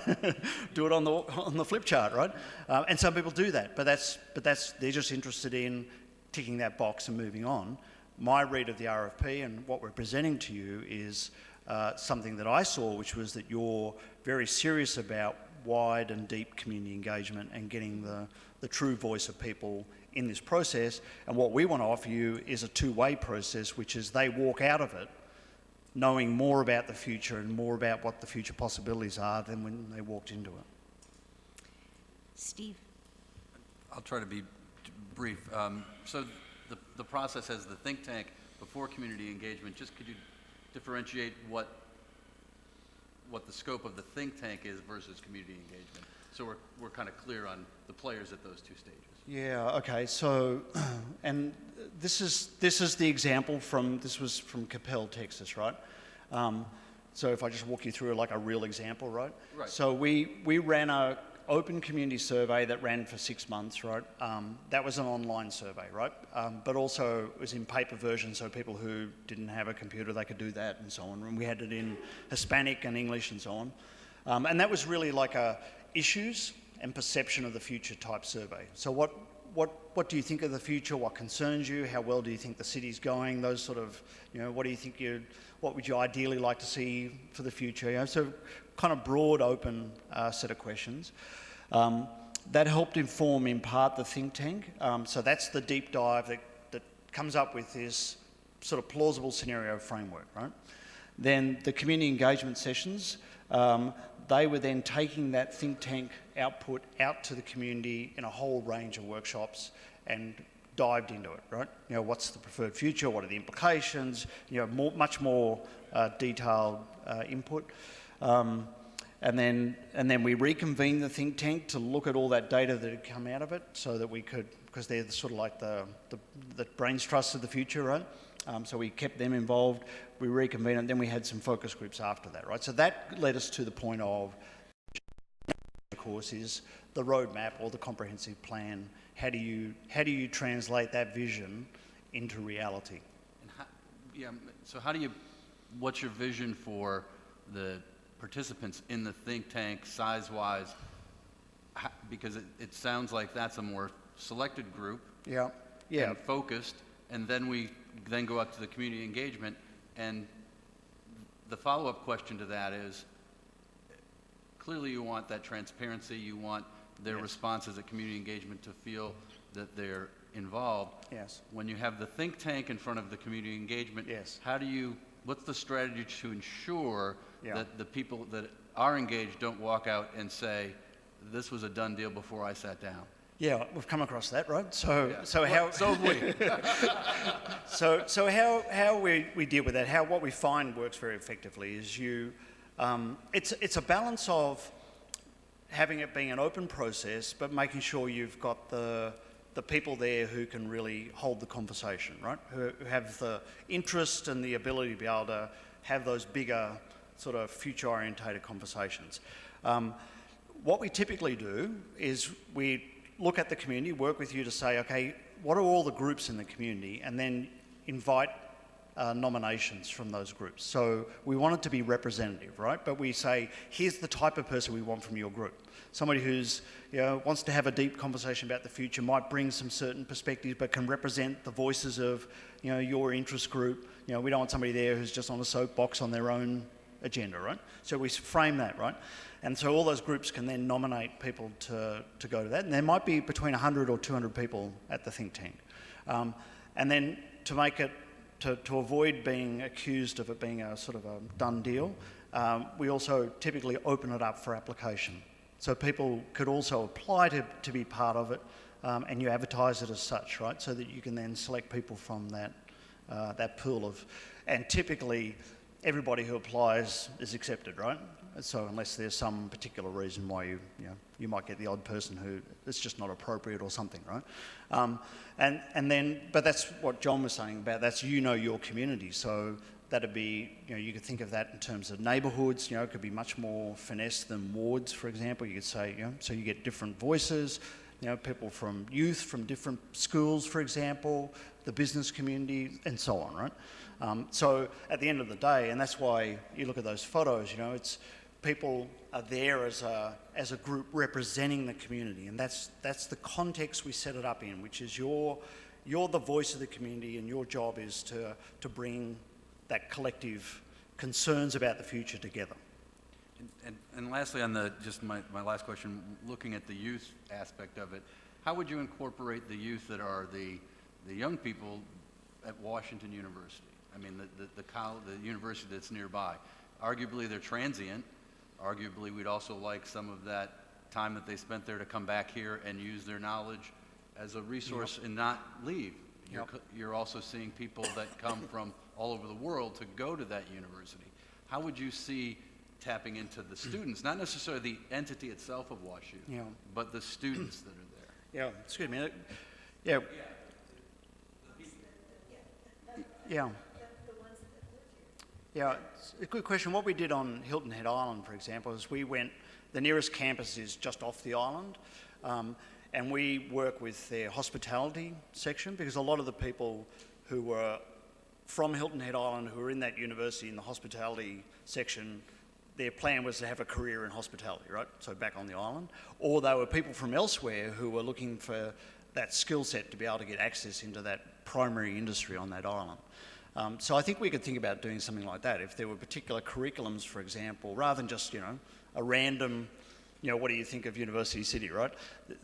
[SPEAKER 9] Do it on the flip chart, right? And some people do that, but they're just interested in ticking that box and moving on. My read of the RFP and what we're presenting to you is something that I saw, which was that you're very serious about wide and deep community engagement and getting the true voice of people in this process. And what we want to offer you is a two-way process, which is they walk out of it knowing more about the future and more about what the future possibilities are than when they walked into it.
[SPEAKER 1] Steve?
[SPEAKER 11] I'll try to be brief. So the process has the think tank before community engagement. Just could you differentiate what the scope of the think tank is versus community engagement, so we're kind of clear on the players at those two stages?
[SPEAKER 9] Yeah, okay, so, and this is the example this was from Capel, Texas, right? So if I just walk you through like a real example, right?
[SPEAKER 11] Right.
[SPEAKER 9] So we ran a open community survey that ran for 6 months, right? That was an online survey, right? But also it was in paper version, so people who didn't have a computer, they could do that and so on. And we had it in Hispanic and English and so on. And that was really like a issues and perception of the future type survey. So what do you think of the future? What concerns you? How well do you think the city's going? Those sort of, what do you think what would you ideally like to see for the future? So kind of broad, open set of questions. That helped inform, in part, the think tank. So that's the deep dive that comes up with this sort of plausible scenario framework, right? Then the community engagement sessions, they were then taking that think tank output out to the community in a whole range of workshops and dived into it, right? What's the preferred future? What are the implications? Much more detailed input. And then we reconvened the think tank to look at all that data that had come out of it, so that we could, because they're sort of like the brains trust of the future, right? So we kept them involved. We reconvened, and then we had some focus groups after that, right? So that led us to the point of course, is the roadmap or the comprehensive plan. How do you translate that vision into reality?
[SPEAKER 11] And so what's your vision for the participants in the think tank, size-wise? Because it sounds like that's a more selected group.
[SPEAKER 9] Yeah.
[SPEAKER 11] And focused, and then we go up to the community engagement. And the follow-up question to that is, clearly you want that transparency, you want their responses at community engagement to feel that they're involved.
[SPEAKER 9] Yes.
[SPEAKER 11] When you have the think tank in front of the community engagement,
[SPEAKER 9] yes,
[SPEAKER 11] what's the strategy to ensure that the people that are engaged don't walk out and say, this was a done deal before I sat down?
[SPEAKER 9] Yeah, we've come across that, right? So have we. So how we deal with that, what we find works very effectively is it's a balance of having it being an open process, but making sure you've got the people there who can really hold the conversation, right? Who have the interest and the ability to be able to have those bigger sort of future-orientated conversations. What we typically do is we look at the community, work with you to say, okay, what are all the groups in the community, and then invite nominations from those groups. So we want it to be representative, right? But we say, here's the type of person we want from your group. Somebody who's, wants to have a deep conversation about the future, might bring some certain perspectives, but can represent the voices of, your interest group. We don't want somebody there who's just on a soapbox on their own agenda, right? So we frame that, right? And so all those groups can then nominate people to go to that. And there might be between 100 or 200 people at the think tank. And then to make it, to avoid being accused of it being a sort of a done deal, we also typically open it up for application. So people could also apply to be part of it, and you advertise it as such, right? So that you can then select people from that pool of, and typically everybody who applies is accepted, right? So unless there's some particular reason why you might get the odd person who it's just not appropriate or something, right? And then, but that's what John was saying about, that's your community. So that'd be, you could think of that in terms of neighbourhoods. It could be much more finesse than wards, for example. You could say, so you get different voices. People from youth, from different schools, for example, the business community, and so on, right? So at the end of the day, and that's why you look at those photos, it's people are there as a group representing the community, and that's the context we set it up in, which is you're the voice of the community, and your job is to bring that collective concerns about the future together.
[SPEAKER 11] And lastly, on my last question, looking at the youth aspect of it, how would you incorporate the youth that are the young people at Washington University? I mean, the university that's nearby. Arguably, they're transient. Arguably, we'd also like some of that time that they spent there to come back here and use their knowledge as a resource and not leave. You're also seeing people that come from all over the world to go to that university. How would you see tapping into the students, not necessarily the entity itself of WashU, but the students that are there?
[SPEAKER 9] Yeah, excuse me. Yeah. Yeah. Yeah, it's a good question. What we did on Hilton Head Island, for example, is the nearest campus is just off the island, and we work with their hospitality section, because a lot of the people who were from Hilton Head Island who were in that university in the hospitality section, their plan was to have a career in hospitality, right? So back on the island. Or they were people from elsewhere who were looking for that skill set to be able to get access into that primary industry on that island. So I think we could think about doing something like that. If there were particular curriculums, for example, rather than just, a random, what do you think of University City, right?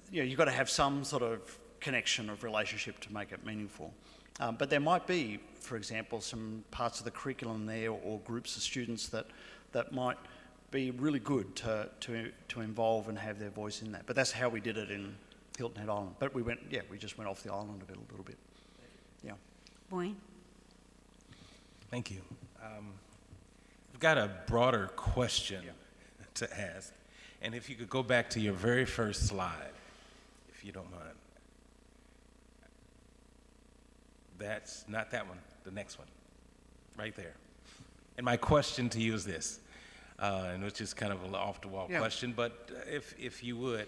[SPEAKER 9] You've got to have some sort of connection of relationship to make it meaningful. But there might be, for example, some parts of the curriculum there or groups of students that might be really good to involve and have their voice in that. But that's how we did it in Hilton Head Island. But we just went off the island a little bit. Yeah.
[SPEAKER 1] Boyne?
[SPEAKER 12] Thank you. I've got a broader question to ask. And if you could go back to your very first slide, if you don't mind. That's not that one, the next one, right there. And my question to you is this, and it's just kind of an off-the-wall question, but if you would,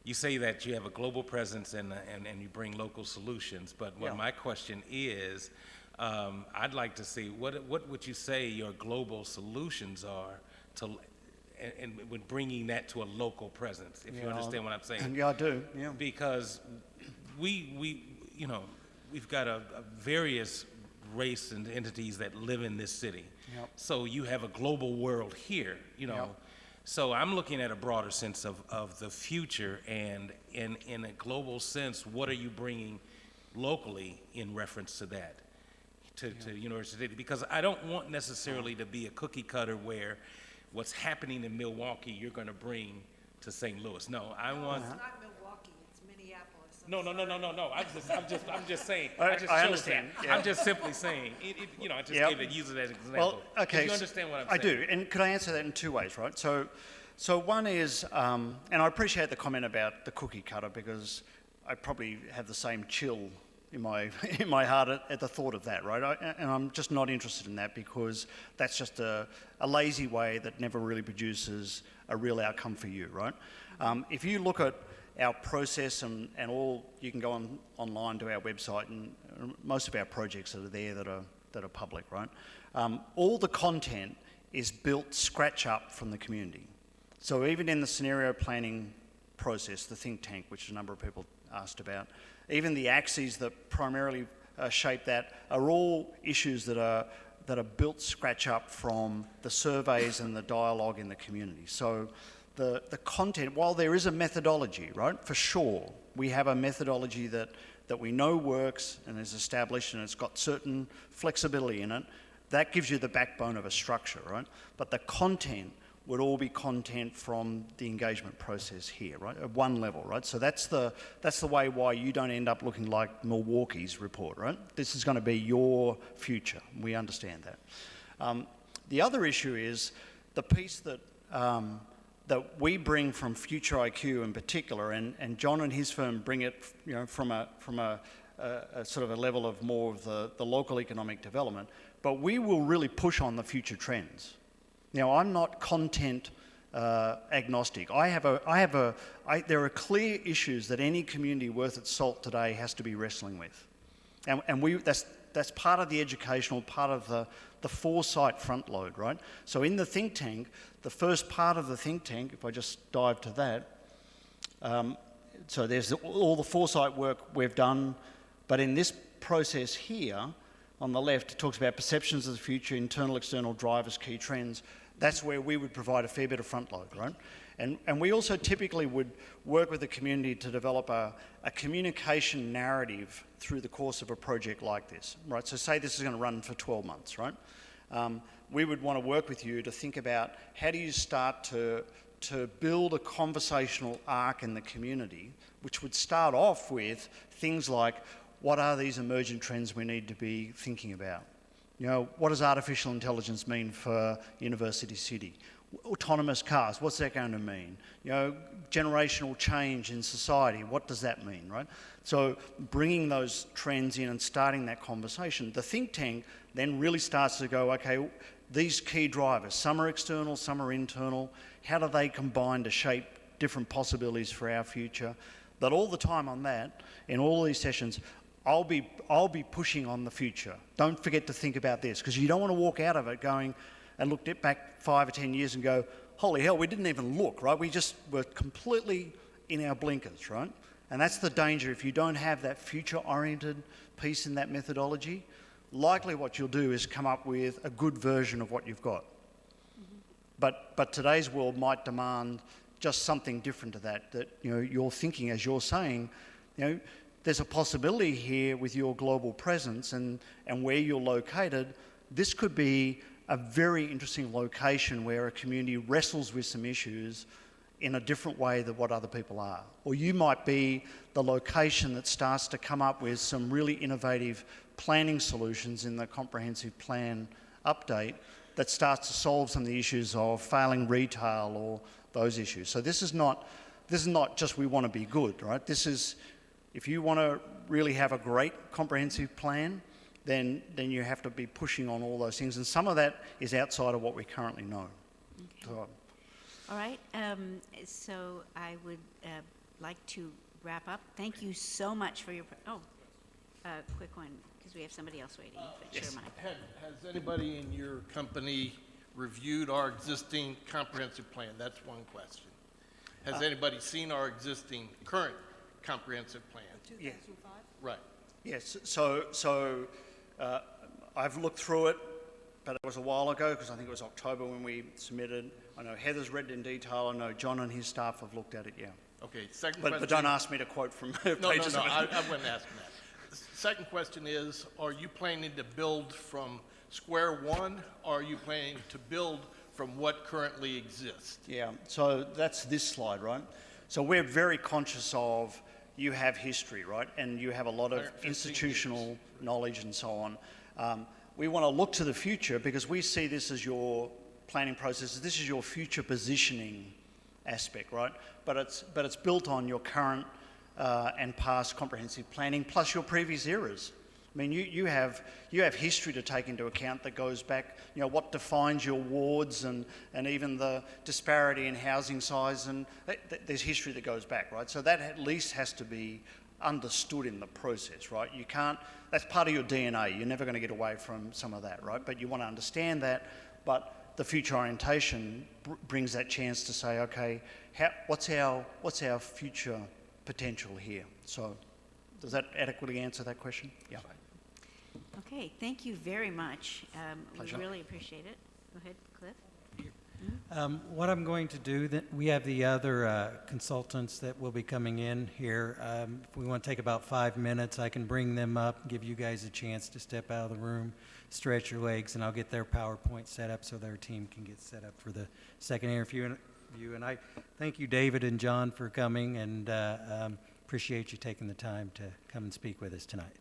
[SPEAKER 12] you say that you have a global presence and you bring local solutions, but what my question is, I'd like to see, what would you say your global solutions are and when bringing that to a local presence, if you understand what I'm saying?
[SPEAKER 9] Yeah, I do, yeah.
[SPEAKER 12] Because we've got a various race and entities that live in this city. Yep. So you have a global world here, Yep. So I'm looking at a broader sense of the future, and in a global sense, what are you bringing locally in reference to that, to University? Because I don't want necessarily to be a cookie cutter where what's happening in Milwaukee you're going to bring to St. Louis. No, I want.
[SPEAKER 2] It's not Milwaukee, it's Minneapolis.
[SPEAKER 12] No. I'm just saying.
[SPEAKER 9] I understand. Yeah.
[SPEAKER 12] I'm just simply saying. I just gave it, use it as an example.
[SPEAKER 9] Well, okay.
[SPEAKER 12] Do you understand what I'm saying?
[SPEAKER 9] I do, and could I answer that in two ways, right? So one is, and I appreciate the comment about the cookie cutter, because I probably have the same chill in my heart at the thought of that, right? And I'm just not interested in that, because that's just a lazy way that never really produces a real outcome for you, right? If you look at our process and all, you can go online to our website, and most of our projects that are there that are that are public, right? All the content is built scratch up from the community. So even in the scenario planning process, the think tank, which a number of people asked about, even the axes that primarily shape that are all issues that are built scratch up from the surveys and the dialogue in the community. So the content, while there is a methodology, right, for sure, we have a methodology that we know works and is established and it's got certain flexibility in it, that gives you the backbone of a structure, right? But the content would all be content from the engagement process here, right? At one level, right? So that's the way why you don't end up looking like Milwaukee's report, right? This is going to be your future. We understand that. The other issue is the piece that that we bring from Future IQ in particular, and John and his firm bring it, you know, from a sort of a level of more of the local economic development. But we will really push on the future trends. Now, I'm not content agnostic. There are clear issues that any community worth its salt today has to be wrestling with, and that's part of the educational, part of the foresight front load, right? So in the think tank, the first part of the think tank, if I just dive to that, so there's all the foresight work we've done, but in this process here, on the left, it talks about perceptions of the future, internal, external drivers, key trends. That's where we would provide a fair bit of front load, right? And we also typically would work with the community to develop a communication narrative through the course of a project like this, right? So say this is going to run for 12 months, right? We would want to work with you to think about how do you start to build a conversational arc in the community, which would start off with things like, what are these emergent trends we need to be thinking about? You know, what does artificial intelligence mean for University City? Autonomous cars, what's that going to mean? You know, generational change in society, what does that mean, right? So bringing those trends in and starting that conversation, the think tank then really starts to go, okay, these key drivers, some are external, some are internal, how do they combine to shape different possibilities for our future? But all the time on that, in all these sessions, I'll be pushing on the future. Don't forget to think about this, because you don't want to walk out of it going and look back 5 or 10 years and go, holy hell, we didn't even look, right? We just were completely in our blinkers, right? And that's the danger. If you don't have that future-oriented piece in that methodology, likely what you'll do is come up with a good version of what you've got. Mm-hmm. But today's world might demand just something different to that you know, you're thinking, as you're saying, you know, there's a possibility here with your global presence and where you're located, this could be a very interesting location where a community wrestles with some issues in a different way than what other people are. Or you might be the location that starts to come up with some really innovative planning solutions in the comprehensive plan update that starts to solve some of the issues of failing retail or those issues. So this is not just we want to be good, right? This is, if you want to really have a great comprehensive plan, then you have to be pushing on all those things. And some of that is outside of what we currently know.
[SPEAKER 1] Okay.
[SPEAKER 9] So,
[SPEAKER 1] All right, so I would like to wrap up. Thank you so much for your, quick one, because we have somebody else waiting. But
[SPEAKER 15] Yes.
[SPEAKER 1] sure, Mike.
[SPEAKER 15] Has anybody in your company reviewed our existing comprehensive plan? That's one question. Has anybody seen our existing current comprehensive plan?
[SPEAKER 2] 2005?
[SPEAKER 15] Right.
[SPEAKER 9] yes, so I've looked through it, but it was a while ago because I think it was October when we submitted. I know Heather's read it in detail. I know John and his staff have looked at it, yeah.
[SPEAKER 15] Okay, second question.
[SPEAKER 9] But don't ask me to quote from pages
[SPEAKER 15] No,
[SPEAKER 9] of it.
[SPEAKER 15] I wasn't asking that. The second question is, are you planning to build from square one, or are you planning to build from what currently exists?
[SPEAKER 9] Yeah, so that's this slide, right? So we're very conscious of you have history, right? And you have a lot of
[SPEAKER 15] 115
[SPEAKER 9] institutional knowledge and so on. We want to look to the future because we see this as your planning process. This is your future positioning aspect, right? But it's built on your current and past comprehensive planning plus your previous eras. I mean, you have history to take into account that goes back, you know, what defines your wards and even the disparity in housing size, and there's history that goes back, right? So that at least has to be understood in the process, right? You can't, that's part of your DNA. You're never going to get away from some of that, right? But you want to understand that, but the future orientation brings that chance to say, okay, what's our future potential here? So does that adequately answer that question? Yeah.
[SPEAKER 1] Okay, thank you very much. We
[SPEAKER 9] Pleasure.
[SPEAKER 1] really appreciate it. Go ahead, Cliff.
[SPEAKER 3] What I'm going to do, we have the other consultants that will be coming in here. If we want to take about 5 minutes, I can bring them up, give you guys a chance to step out of the room, stretch your legs, and I'll get their PowerPoint set up so their team can get set up for the second interview. And I thank you, David and John, for coming, and appreciate you taking the time to come and speak with us tonight.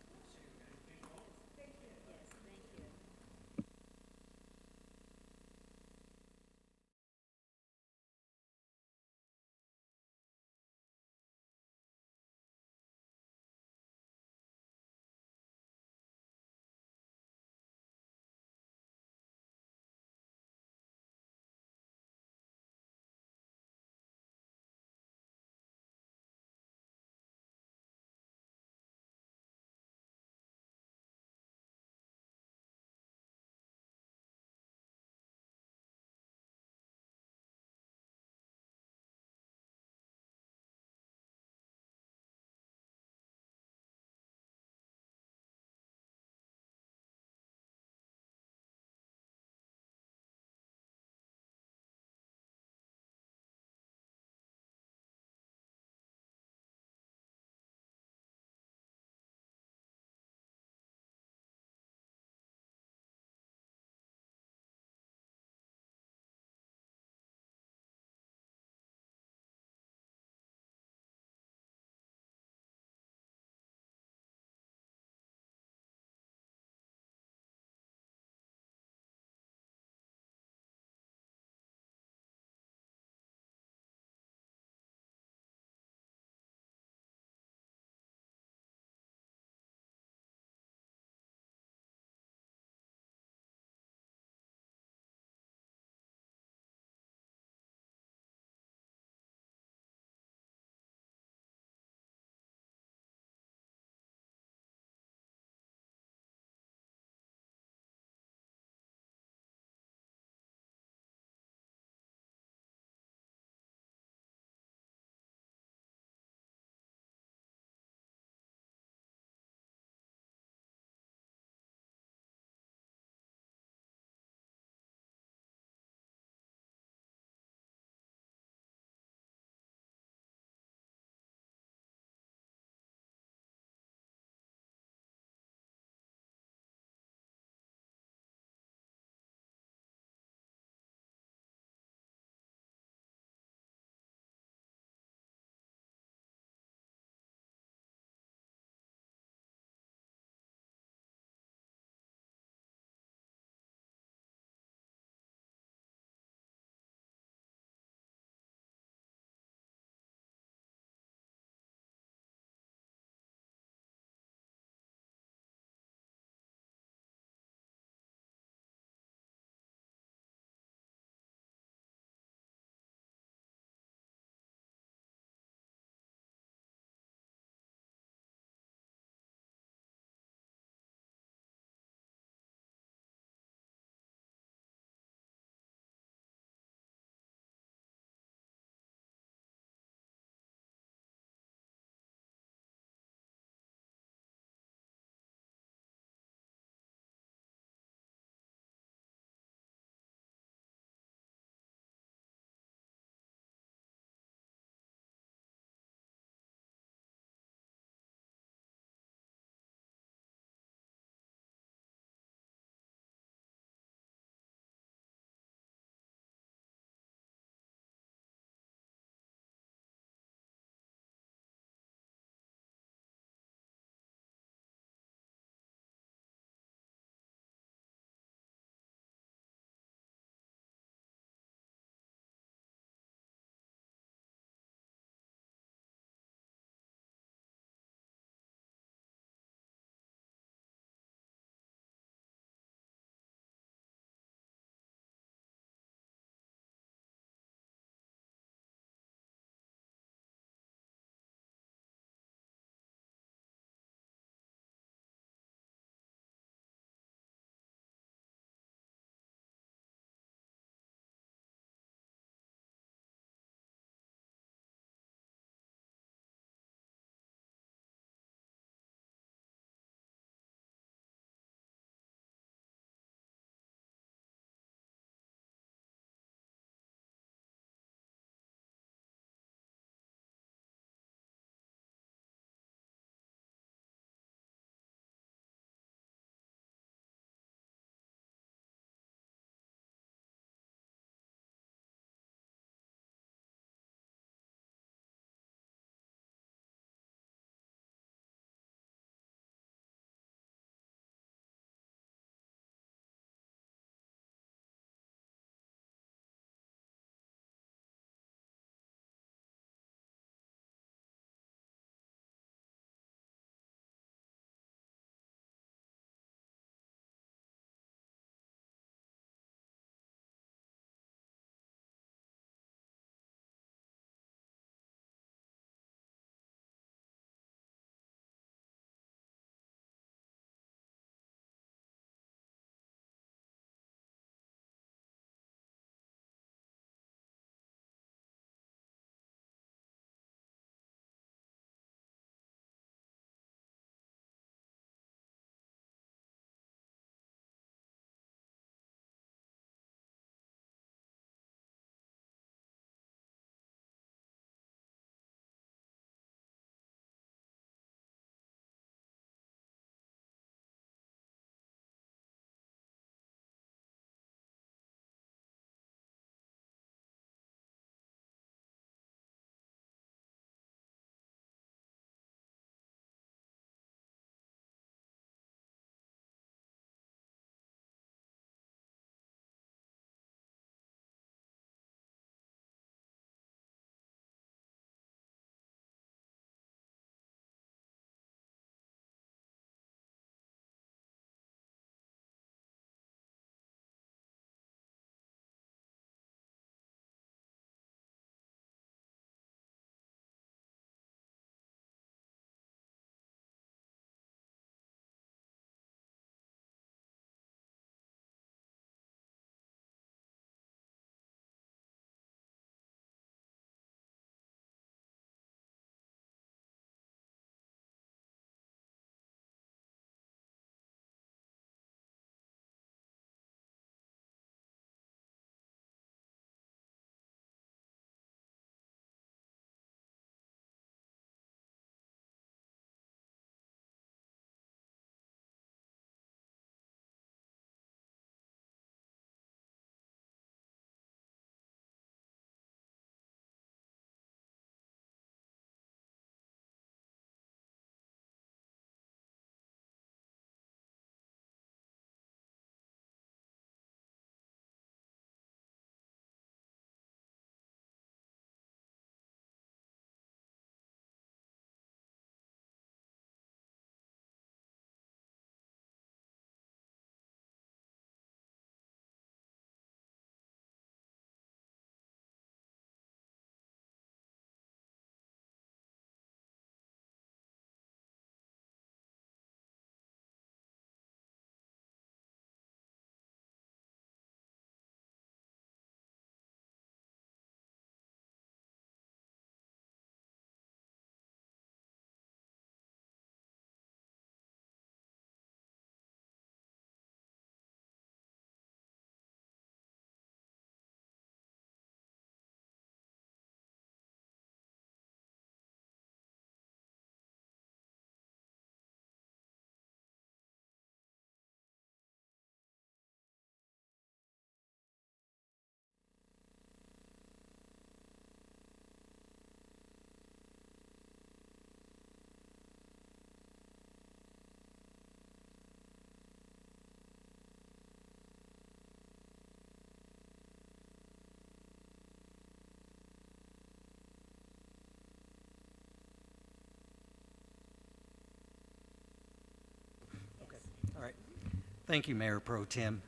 [SPEAKER 3] Thank you, Mayor Pro Tem.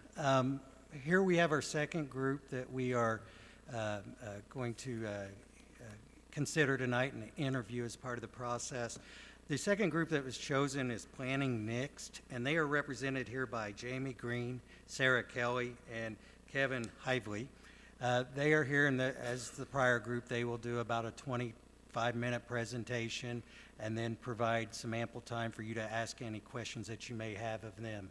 [SPEAKER 3] Here we have our second group that we are going to consider tonight and interview as part of the process. The second group that was chosen is Planning Next, and they are represented here by Jamie Green, Sarah Kelly, and Kevin Hively. They are here, and as the prior group, they will do about a 25-minute presentation and then provide some ample time for you to ask any questions that you may have of them.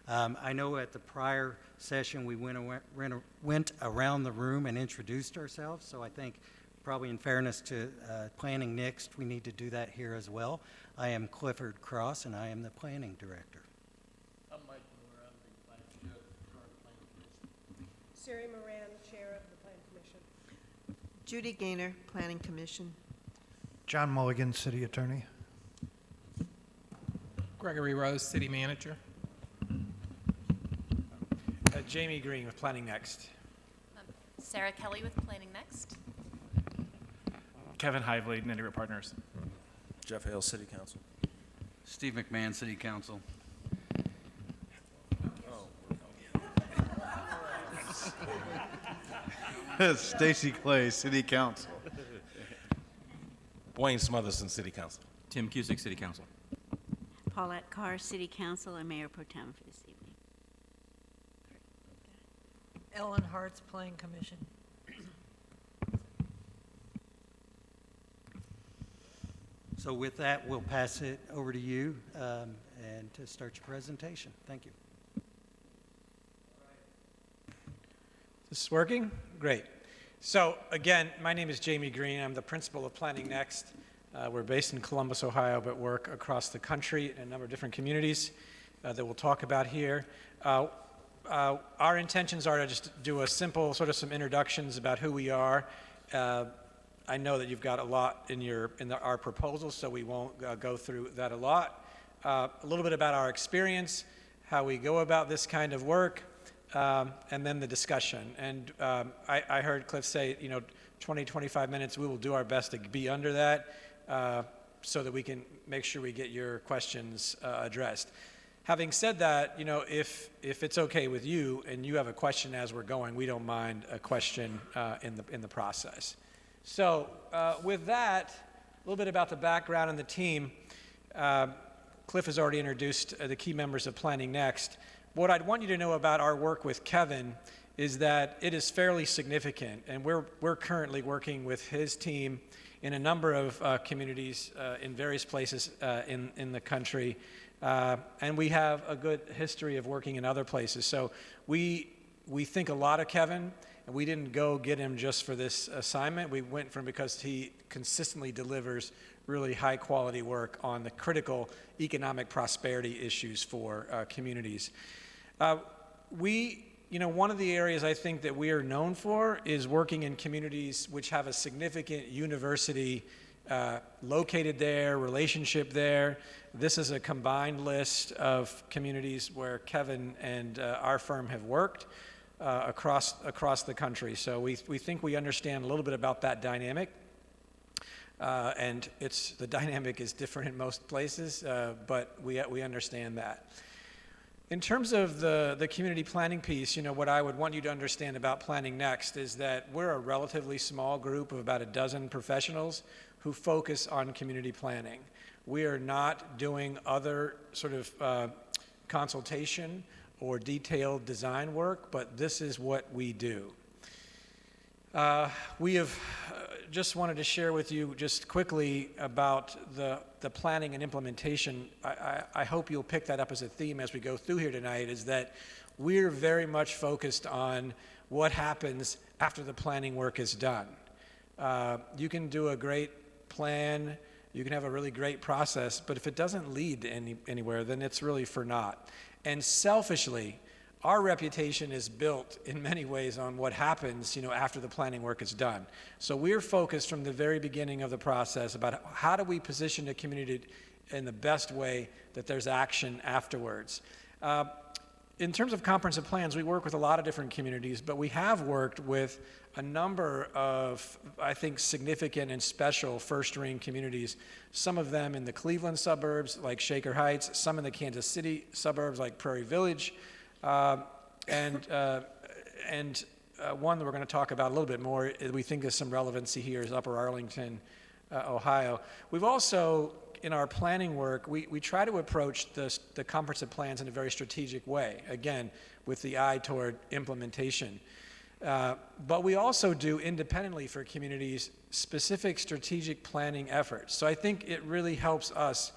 [SPEAKER 3] I know at the prior session we went around the room and introduced ourselves, so I think probably in fairness to Planning Next, we need to do that here as well. I am Clifford Cross, and I am the Planning Director.
[SPEAKER 15] I'm Mike Moore, I'm the current planning commission.
[SPEAKER 4] Siri Moran, Chair of the Plan Commission.
[SPEAKER 5] Judy Gaynor, Planning Commission.
[SPEAKER 6] John Mulligan, City Attorney.
[SPEAKER 7] Gregory Rose, City Manager.
[SPEAKER 16] Jamie Green with Planning Next.
[SPEAKER 17] Sarah Kelly with Planning Next.
[SPEAKER 8] Kevin Hively, Nitty Partners.
[SPEAKER 13] Jeff Hale, City Council.
[SPEAKER 11] Steve McMahon, City Council.
[SPEAKER 14] Stacy Clay, City Council.
[SPEAKER 12] Wayne Smotherson, City Council.
[SPEAKER 10] Tim Cusick, City Council.
[SPEAKER 1] Paulette Carr, City Council, and Mayor Pro Tem for this evening.
[SPEAKER 2] Ellen Hart's Plan Commission.
[SPEAKER 3] So with that, we'll pass it over to you and to start your presentation. Thank you.
[SPEAKER 16] Is this working? Great. So again, my name is Jamie Green. I'm the principal of Planning Next. We're based in Columbus, Ohio, but work across the country in a number of different communities that we'll talk about here. Our intentions are to just do a simple sort of some introductions about who we are. I know that you've got a lot in our proposals, so we won't go through that a lot. A little bit about our experience, how we go about this kind of work, and then the discussion. And I heard Cliff say, 20, 25 minutes, we will do our best to be under that so that we can make sure we get your questions addressed. Having said that, if it's okay with you and you have a question as we're going, we don't mind a question in the process. So with that, a little bit about the background and the team. Cliff has already introduced the key members of Planning Next. What I'd want you to know about our work with Kevin is that it is fairly significant, and we're currently working with his team in a number of communities in various places in the country. And we have a good history of working in other places. So we think a lot of Kevin, and we didn't go get him just for this assignment. We went for him because he consistently delivers really high quality work on the critical economic prosperity issues for communities. One of the areas I think that we are known for is working in communities which have a significant university located there, relationship there. This is a combined list of communities where Kevin and our firm have worked across the country. So we think we understand a little bit about that dynamic. And the dynamic is different in most places, but we understand that. In terms of the community planning piece, what I would want you to understand about Planning Next is that we're a relatively small group of about a dozen professionals who focus on community planning. We are not doing other sort of consultation or detailed design work, but this is what we do. We have just wanted to share with you just quickly about the planning and implementation. I hope you'll pick that up as a theme as we go through here tonight, is that we're very much focused on what happens after the planning work is done. You can do a great plan, you can have a really great process, but if it doesn't lead to anywhere, then it's really for naught. And selfishly, our reputation is built in many ways on what happens, after the planning work is done. So we're focused from the very beginning of the process about how do we position the community in the best way that there's action afterwards. In terms of comprehensive plans, we work with a lot of different communities, but we have worked with a number of, I think, significant and special first-ring communities, some of them in the Cleveland suburbs like Shaker Heights, some in the Kansas City suburbs like Prairie Village, And one that we're going to talk about a little bit more, we think there's some relevancy here, is Upper Arlington, Ohio. We've also, in our planning work, we try to approach the comprehensive plans in a very strategic way, again, with the eye toward implementation. But we also do independently for communities specific strategic planning efforts. So I think it really helps us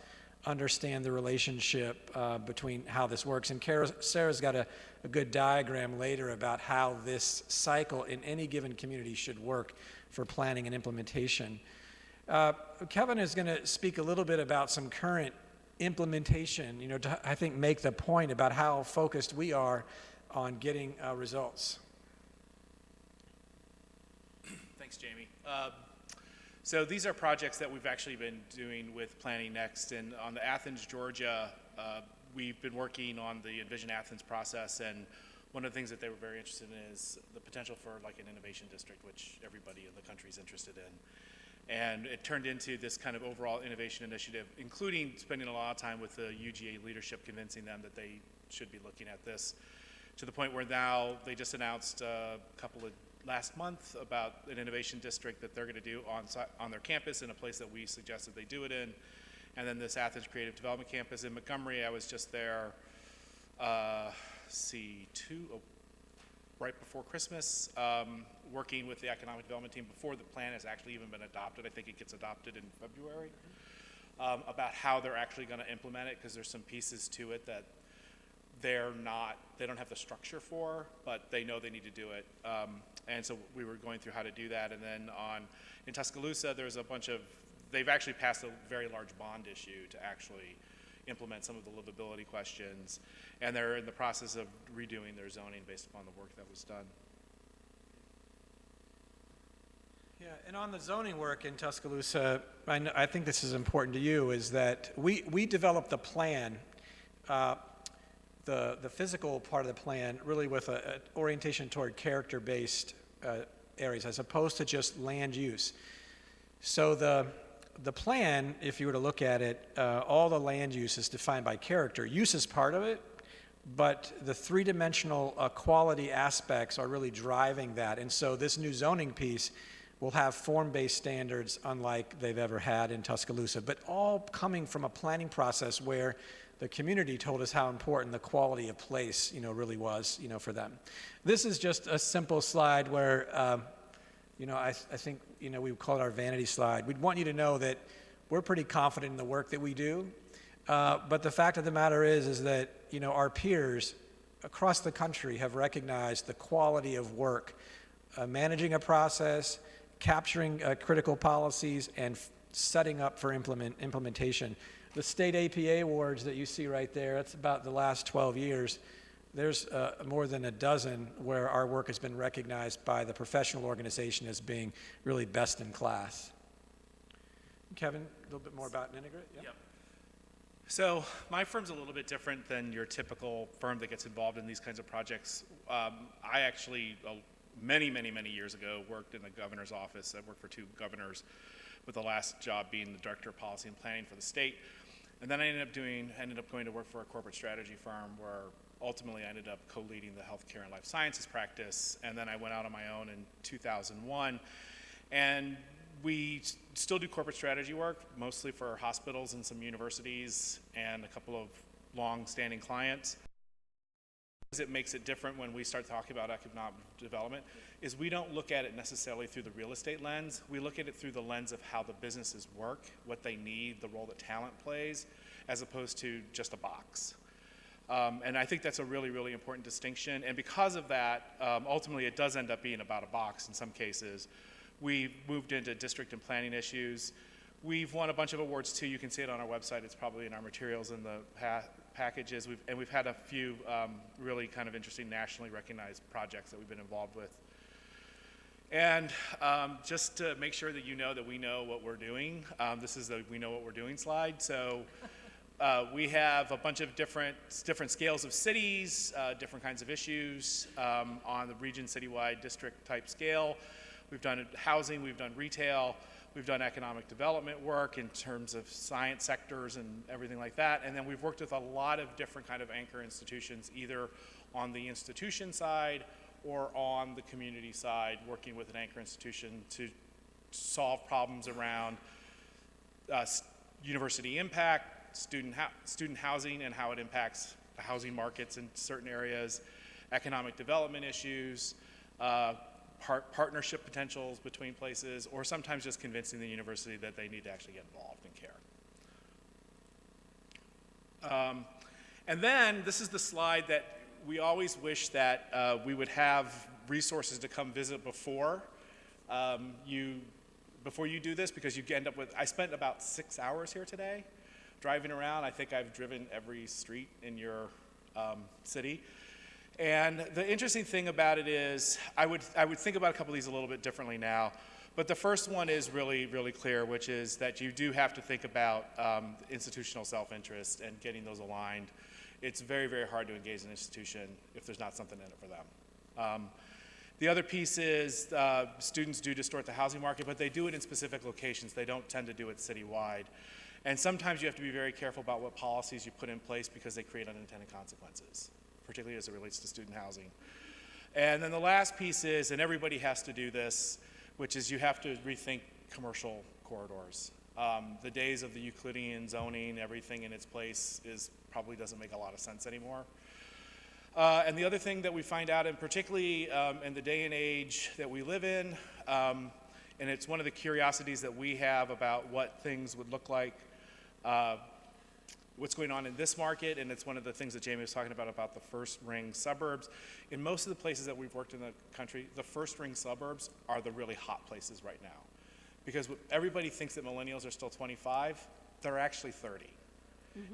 [SPEAKER 16] understand the relationship between how this works. And Sarah's got a good diagram later about how this cycle in any given community should work for planning and implementation. Kevin is going to speak a little bit about some current implementation, to, I think, make the point about how focused we are on getting results.
[SPEAKER 18] Thanks, Jamie. So these are projects that we've actually been doing with Planning Next, and on the Athens, Georgia, we've been working on the Envision Athens process, and one of the things that they were very interested in is the potential for like an innovation district, which everybody in the country is interested in. And it turned into this kind of overall innovation initiative, including spending a lot of time with the UGA leadership, convincing them that they should be looking at this, to the point where now they just announced a couple of last month about an innovation district that they're going to do on their campus in a place that we suggested they do it in. And then this Athens Creative Development Campus in Montgomery, I was just there, right before Christmas, working with the economic development team before the plan has actually even been adopted. I think it gets adopted in February, about how they're actually going to implement it, because there's some pieces to it that they don't have the structure for, but they know they need to do it. And so we were going through how to do that. And then in Tuscaloosa, there's a bunch of, they've actually passed a very large bond issue to actually implement some of the livability questions. And they're in the process of redoing their zoning based upon the work that was done.
[SPEAKER 16] Yeah, and on the zoning work in Tuscaloosa, I think this is important to you, is that we developed the plan, the physical part of the plan, really with an orientation toward character-based areas, as opposed to just land use. So the plan, if you were to look at it, all the land use is defined by character. Use is part of it, but the three-dimensional quality aspects are really driving that. And so this new zoning piece will have form-based standards unlike they've ever had in Tuscaloosa, but all coming from a planning process where the community told us how important the quality of place, really was, for them. This is just a simple slide where, I think, we would call it our vanity slide. We'd want you to know that we're pretty confident in the work that we do, but the fact of the matter is that, our peers across the country have recognized the quality of work, managing a process, capturing critical policies, and setting up for implementation. The state APA awards that you see right there, that's about the last 12 years. There's more than a dozen where our work has been recognized by the professional organization as being really best in class. Kevin, a little bit more about Integrate? Yeah.
[SPEAKER 18] Yep. So my firm's a little bit different than your typical firm that gets involved in these kinds of projects. I actually, many years ago, worked in the governor's office. I worked for 2 governors, with the last job being the director of policy and planning for the state. And then I ended up going to work for a corporate strategy firm where ultimately I ended up co-leading the healthcare and life sciences practice. And then I went out on my own in 2001. And we still do corporate strategy work, mostly for hospitals and some universities and a couple of long-standing clients. It makes it different when we start talking about economic development is we don't look at it necessarily through the real estate lens. We look at it through the lens of how the businesses work, what they need, the role that talent plays, as opposed to just a box. And I think that's a really important distinction. And because of that, ultimately it does end up being about a box in some cases. We've moved into district and planning issues. We've won a bunch of awards too. You can see it on our website. It's probably in our materials in the packages. We've had a few really kind of interesting nationally recognized projects that we've been involved with. And just to make sure that you know that we know what we're doing, this is the we know what we're doing slide. So we have a bunch of different scales of cities, different kinds of issues on the region, citywide, district type scale. We've done housing, we've done retail. We've done economic development work in terms of science sectors and everything like that. And then we've worked with a lot of different kind of anchor institutions, either on the institution side or on the community side, working with an anchor institution to solve problems around university impact, student housing and how it impacts the housing markets in certain areas, economic development issues, partnership potentials between places, or sometimes just convincing the university that they need to actually get involved and care. And then this is the slide that we always wish that we would have resources to come visit before you do this, because you end up with, I spent about 6 hours here today driving around. I think I've driven every street in your city. And the interesting thing about it is, I would think about a couple of these a little bit differently now. But the first one is really, really clear, which is that you do have to think about institutional self-interest and getting those aligned. It's very, very hard to engage an institution if there's not something in it for them. The other piece is students do distort the housing market, but they do it in specific locations. They don't tend to do it citywide. And sometimes you have to be very careful about what policies you put in place, because they create unintended consequences, particularly as it relates to student housing. And then the last piece is, and everybody has to do this, which is you have to rethink commercial corridors. The days of the Euclidean zoning, everything in its place, probably doesn't make a lot of sense anymore. And the other thing that we find out, and particularly in the day and age that we live in, and it's one of the curiosities that we have about what things would look like, what's going on in this market, and it's one of the things that Jamie was talking about the first ring suburbs. In most of the places that we've worked in the country, the first ring suburbs are the really hot places right now. Because everybody thinks that millennials are still 25, they're actually 30.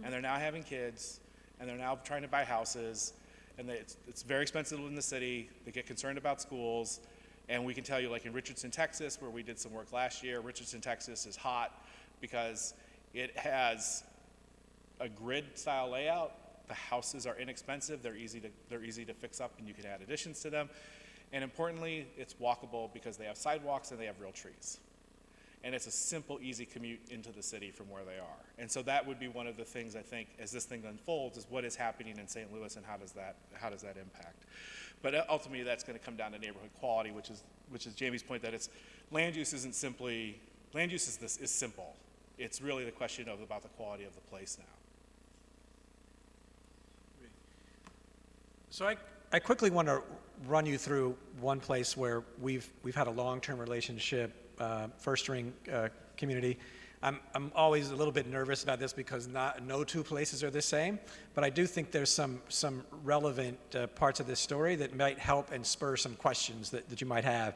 [SPEAKER 18] And they're now having kids, and they're now trying to buy houses, and it's very expensive to live in the city. They get concerned about schools, and we can tell you, like in Richardson, Texas, where we did some work last year, Richardson, Texas is hot because it has a grid-style layout. The houses are inexpensive. They're easy to fix up, and you can add additions to them. And importantly, it's walkable because they have sidewalks and they have real trees. And it's a simple, easy commute into the city from where they are. And so that would be one of the things, I think, as this thing unfolds, is what is happening in St. Louis and how does that impact. But ultimately, that's going to come down to neighborhood quality, which is Jamie's point, that it's land use isn't simply, land use is simple. It's really the question about the quality of the place now.
[SPEAKER 16] So I quickly want to run you through one place where we've had a long-term relationship, first ring community. I'm always a little bit nervous about this because no two places are the same, but I do think there's some relevant parts of this story that might help and spur some questions that you might have.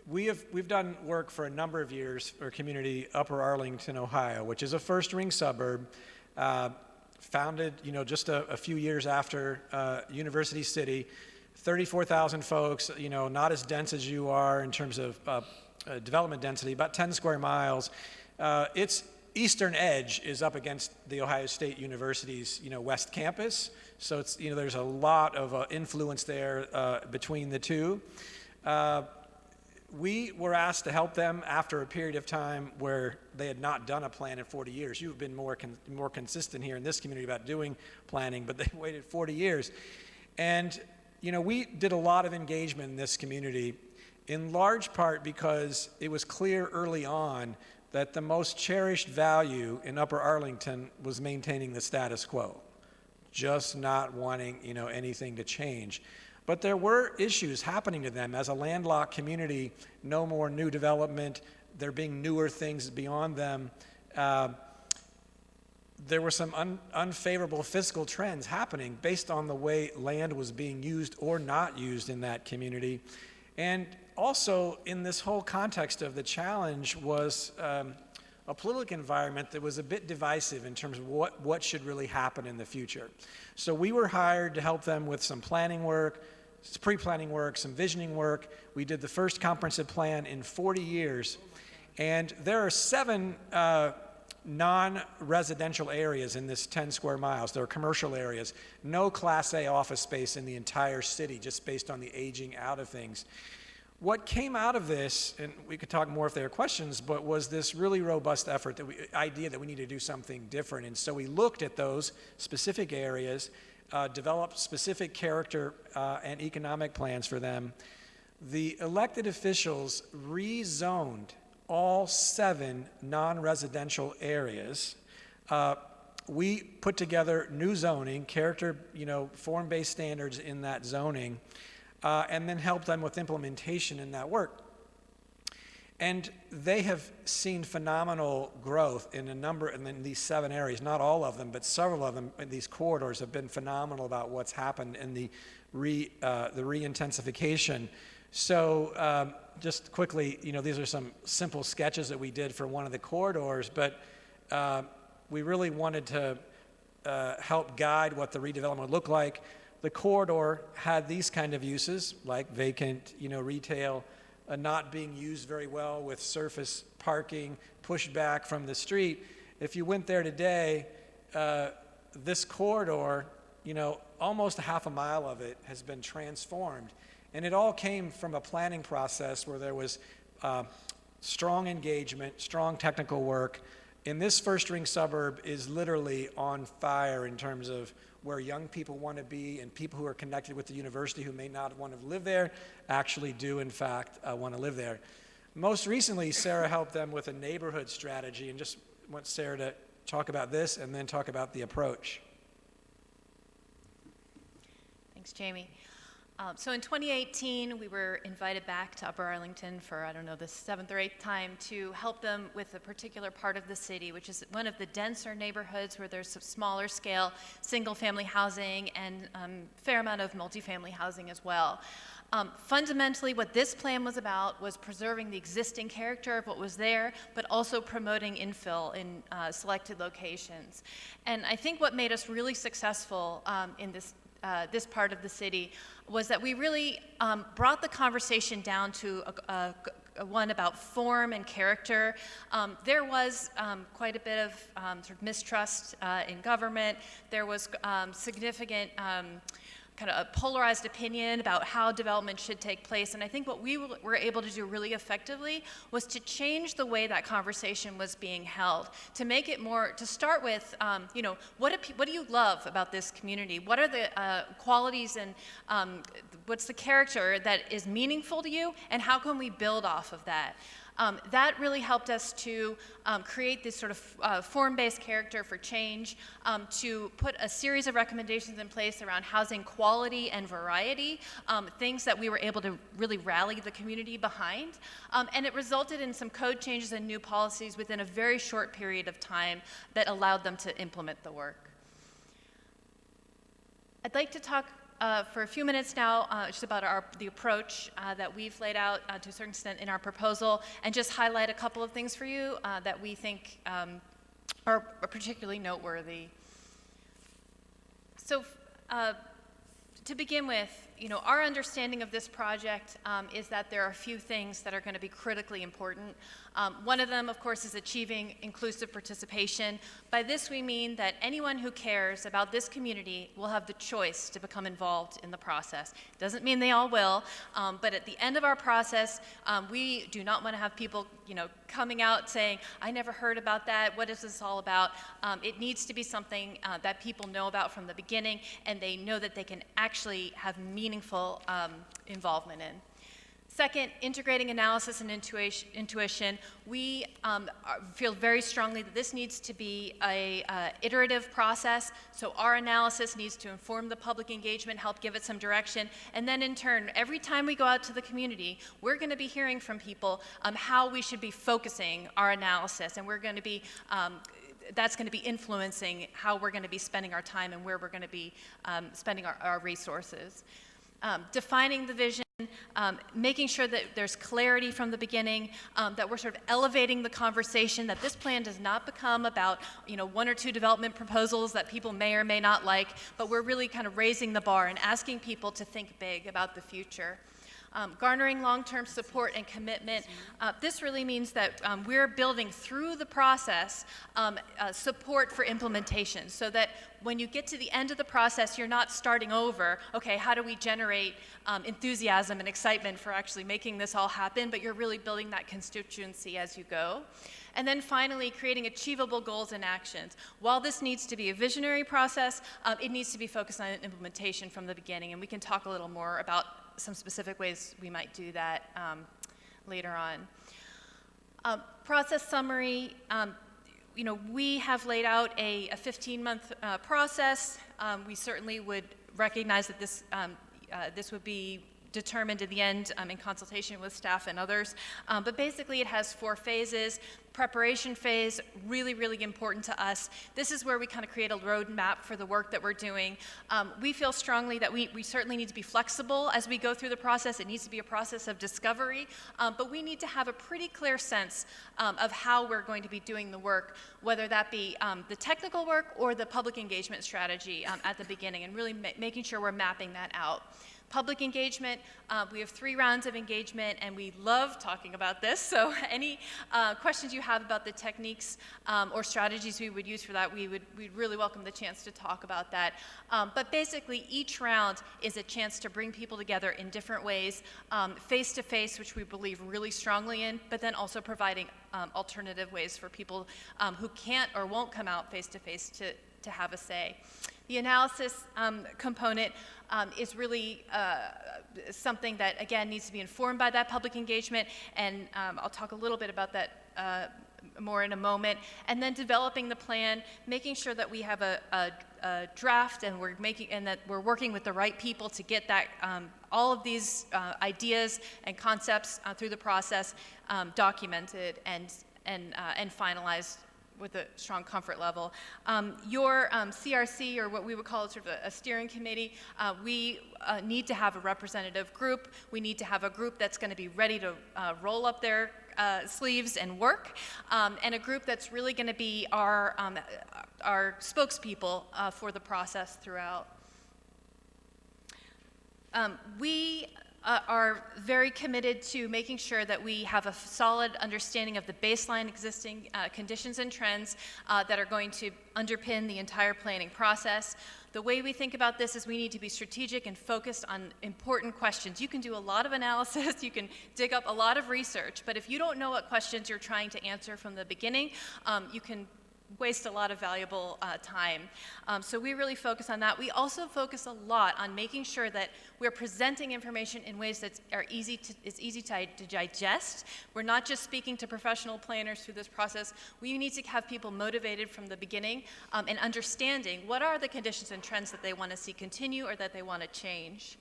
[SPEAKER 16] We've done work for a number of years for a community, Upper Arlington, Ohio, which is a first ring suburb, founded, just a few years after University City. 34,000 folks, not as dense as you are in terms of development density, about 10 square miles. Its eastern edge is up against the Ohio State University's, West Campus. So it's, there's a lot of influence there between the two. We were asked to help them after a period of time where they had not done a plan in 40 years. You've been more consistent here in this community about doing planning, but they waited 40 years. And we did a lot of engagement in this community, in large part because it was clear early on that the most cherished value in Upper Arlington was maintaining the status quo, just not wanting, anything to change. But there were issues happening to them as a landlocked community, no more new development, there being newer things beyond them. There were some unfavorable fiscal trends happening based on the way land was being used or not used in that community. And also in this whole context of the challenge was a political environment that was a bit divisive in terms of what should really happen in the future. So we were hired to help them with some planning work, pre-planning work, some visioning work. We did the first comprehensive plan in 40 years. And there are 7 non-residential areas in this 10 square miles. There are commercial areas, no Class A office space in the entire city, just based on the aging out of things. What came out of this, and we could talk more if there are questions, but was this really robust effort, idea that we need to do something different. And so we looked at those specific areas, developed specific character and economic plans for them. The elected officials rezoned all 7 non-residential areas. We put together new zoning, character, form-based standards in that zoning, and then help them with implementation in that work. And they have seen phenomenal growth in in these 7 areas. Not all of them, but several of them in these corridors have been phenomenal about what's happened in the re-intensification. So just quickly, these are some simple sketches that we did for one of the corridors, but we really wanted to help guide what the redevelopment would look like. The corridor had these kind of uses, like vacant, retail, not being used very well with surface parking, pushed back from the street. If you went there today, this corridor, almost a half a mile of it has been transformed. And it all came from a planning process where there was strong engagement, strong technical work. And this first ring suburb is literally on fire in terms of where young people want to be, and people who are connected with the university who may not want to live there actually do, in fact, want to live there. Most recently, Sarah helped them with a neighborhood strategy, and just want Sarah to talk about this and then talk about the approach.
[SPEAKER 17] Thanks, Jamie. So in 2018, we were invited back to Upper Arlington for, the 7th or 8th time to help them with a particular part of the city, which is one of the denser neighborhoods where there's some smaller scale single-family housing and fair amount of multifamily housing as well. Fundamentally, what this plan was about was preserving the existing character of what was there, but also promoting infill in selected locations. And I think what made us really successful in this part of the city was that we really brought the conversation down to one about form and character. There was quite a bit of sort of mistrust in government. There was significant kind of a polarized opinion about how development should take place. And I think what we were able to do really effectively was to change the way that conversation was being held, to make it more, to start with, what do you love about this community? What are the qualities and what's the character that is meaningful to you, and how can we build off of that? That really helped us to create this sort of form-based character for change, to put a series of recommendations in place around housing quality and variety, things that we were able to really rally the community behind. And it resulted in some code changes and new policies within a very short period of time that allowed them to implement the work. I'd like to talk for a few minutes now just about the approach that we've laid out to a certain extent in our proposal, and just highlight a couple of things for you that we think are particularly noteworthy. So to begin with, our understanding of this project is that there are a few things that are going to be critically important. One of them, of course, is achieving inclusive participation. By this, we mean that anyone who cares about this community will have the choice to become involved in the process. Doesn't mean they all will, but at the end of our process, we do not want to have people, coming out saying, "I never heard about that. What is this all about?" It needs to be something that people know about from the beginning, and they know that they can actually have meaningful involvement in. Second, integrating analysis and intuition. We feel very strongly that this needs to be a iterative process. So our analysis needs to inform the public engagement, help give it some direction, and then in turn, every time we go out to the community, we're going to be hearing from people how we should be focusing our analysis, and we're going to be that's going to be influencing how we're going to be spending our time and where we're going to be spending our resources. Defining the vision, making sure that there's clarity from the beginning, that we're sort of elevating the conversation, that this plan does not become about, 1 or 2 development proposals that people may or may not like, but we're really kind of raising the bar and asking people to think big about the future. Garnering long-term support and commitment. This really means that we're building through the process support for implementation, so that when you get to the end of the process, you're not starting over, okay, how do we generate enthusiasm and excitement for actually making this all happen, but you're really building that constituency as you go. And then finally, creating achievable goals and actions. While this needs to be a visionary process, it needs to be focused on implementation from the beginning, and we can talk a little more about some specific ways we might do that later on. Process summary. You know, we have laid out a 15-month process. We certainly would recognize that this would be determined in the end in consultation with staff and others. But basically it has 4 phases. Preparation phase, really, really important to us. This is where we kind of create a roadmap for the work that we're doing. We feel strongly that we certainly need to be flexible as we go through the process. It needs to be a process of discovery, but we need to have a pretty clear sense of how we're going to be doing the work, whether that be the technical work or the public engagement strategy at the beginning, and really making sure we're mapping that out. Public engagement, we have 3 rounds of engagement, and we love talking about this, so any questions you have about the techniques or strategies we would use for that, we'd really welcome the chance to talk about that. But basically, each round is a chance to bring people together in different ways, face-to-face, which we believe really strongly in, but then also providing alternative ways for people who can't or won't come out face-to-face to have a say. The analysis component is really something that, again, needs to be informed by that public engagement, and I'll talk a little bit about that more in a moment. And then developing the plan, making sure that we have a draft, and that we're working with the right people to get that all of these ideas and concepts through the process documented and finalized with a strong comfort level. Your CRC, or what we would call sort of a steering committee, we need to have a representative group. We need to have a group that's going to be ready to roll up their sleeves and work, and a group that's really going to be our spokespeople for the process throughout. We are very committed to making sure that we have a solid understanding of the baseline existing conditions and trends that are going to underpin the entire planning process. The way we think about this is we need to be strategic and focused on important questions. You can do a lot of analysis, you can dig up a lot of research, but if you don't know what questions you're trying to answer from the beginning, you can waste a lot of valuable time. So we really focus on that. We also focus a lot on making sure that we're presenting information in ways that is easy to digest. We're not just speaking to professional planners through this process. We need to have people motivated from the beginning and understanding what are the conditions and trends that they want to see continue or that they want to change.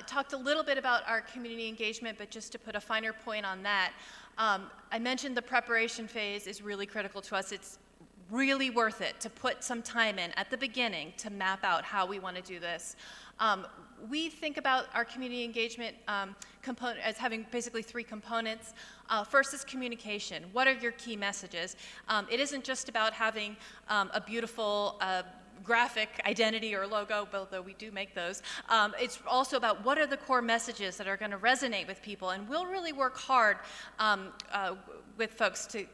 [SPEAKER 17] Talked a little bit about our community engagement, but just to put a finer point on that, I mentioned the preparation phase is really critical to us. It's really worth it to put some time in at the beginning to map out how we want to do this. We think about our community engagement component as having basically 3 components. First is communication. What are your key messages? It isn't just about having a beautiful graphic identity or logo, although we do make those. It's also about what are the core messages that are going to resonate with people, and we'll really work hard with folks to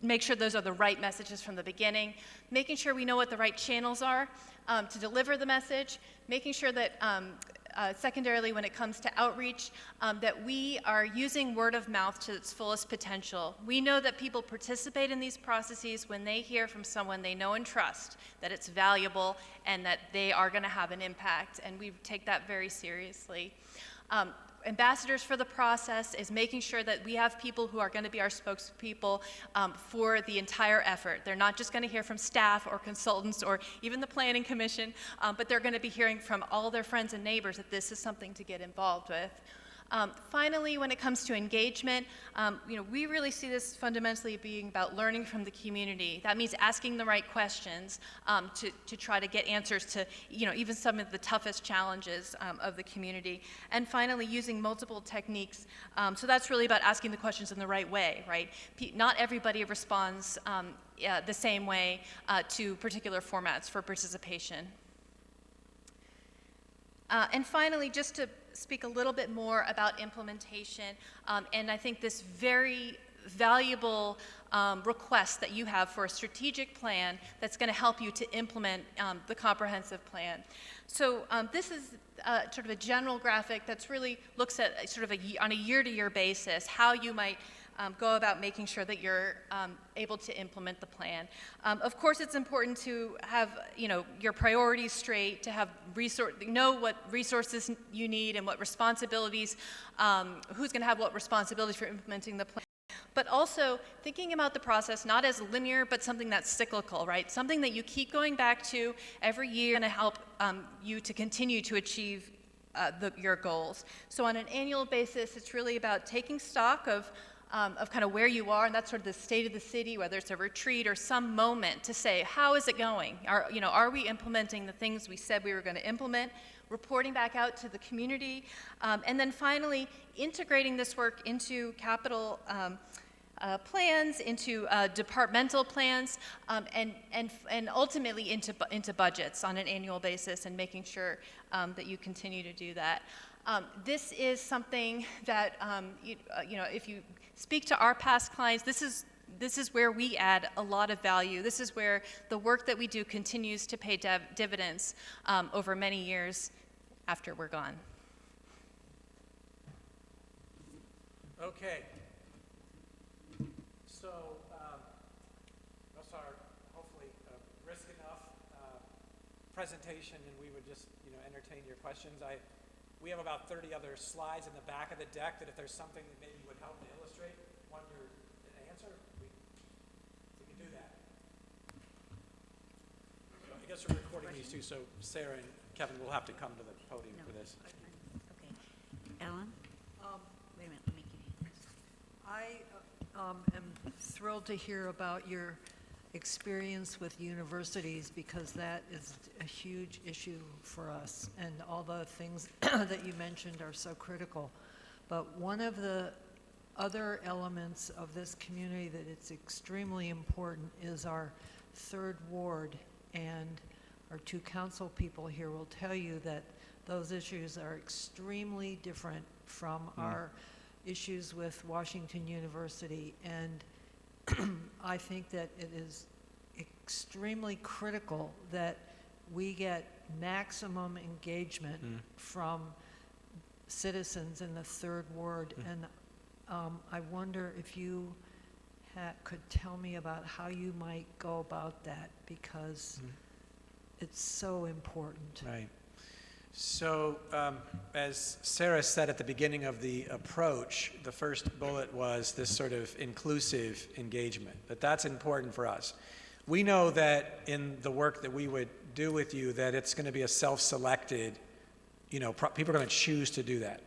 [SPEAKER 17] make sure those are the right messages from the beginning, making sure we know what the right channels are to deliver the message, making sure that secondarily, when it comes to outreach, that we are using word of mouth to its fullest potential. We know that people participate in these processes when they hear from someone they know and trust that it's valuable and that they are going to have an impact, and we take that very seriously. Ambassadors for the process is making sure that we have people who are going to be our spokespeople for the entire effort. They're not just going to hear from staff or consultants or even the Planning Commission, but they're going to be hearing from all their friends and neighbors that this is something to get involved with. Finally, when it comes to engagement, we really see this fundamentally being about learning from the community. That means asking the right questions to try to get answers to even some of the toughest challenges of the community. And finally, using multiple techniques. So that's really about asking the questions in the right way, right? Not everybody responds the same way to particular formats for participation. And finally, just to speak a little bit more about implementation, and I think this very valuable request that you have for a strategic plan that's going to help you to implement the comprehensive plan. So this is sort of a general graphic that's really looks at sort of on a year-to-year basis how you might go about making sure that you're able to implement the plan. Of course, it's important to have your priorities straight, to have know what resources you need and what responsibilities, who's going to have what responsibilities for implementing the plan. But also thinking about the process not as linear, but something that's cyclical, right? Something that you keep going back to every year and to help you to continue to achieve your goals. So on an annual basis, it's really about taking stock of kind of where you are, and that's sort of the state of the city, whether it's a retreat or some moment to say, how is it going? Are we implementing the things we said we were going to implement? Reporting back out to the community, and then finally integrating this work into capital plans, into departmental plans, and ultimately into budgets on an annual basis, and making sure that you continue to do that. This is something that if you speak to our past clients, this is where we add a lot of value. This is where the work that we do continues to pay dividends over many years after we're gone.
[SPEAKER 16] Okay. So those are hopefully a brisk enough presentation, and we would just entertain your questions. We have about 30 other slides in the back of the deck that if there's something that maybe would help to illustrate your answer, we can do that. So I guess we're recording these too, so Sarah and Kevin will have to come to the podium for this.
[SPEAKER 1] Okay. Ellen? Wait a minute, let me give you this.
[SPEAKER 2] I am thrilled to hear about your experience with universities, because that is a huge issue for us, and all the things that you mentioned are so critical. But one of the other elements of this community that it's extremely important is our third ward, and our two council people here will tell you that those issues are extremely different from our issues with Washington University, and I think that it is extremely critical that we get maximum engagement from citizens in the third ward, and I wonder if you could tell me about how you might go about that, because it's so important.
[SPEAKER 16] Right. So as Sarah said at the beginning of the approach, the first bullet was this sort of inclusive engagement, that's important for us. We know that in the work that we would do with you, that it's going to be a self-selected, people are going to choose to do that.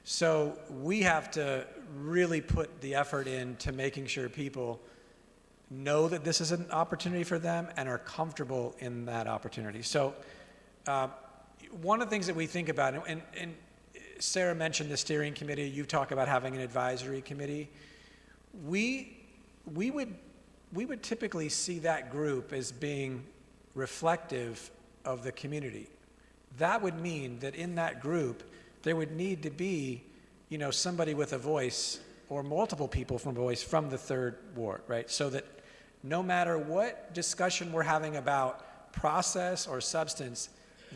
[SPEAKER 16] So we have to really put the effort into making sure people know that this is an opportunity for them and are comfortable in that opportunity. So one of the things that we think about, and Sarah mentioned the steering committee, you talk about having an advisory committee. We would typically see that group as being reflective of the community. That would mean that in that group, there would need to be, somebody with a voice or multiple people from voice from the third ward, right? So that no matter what discussion we're having about process or substance,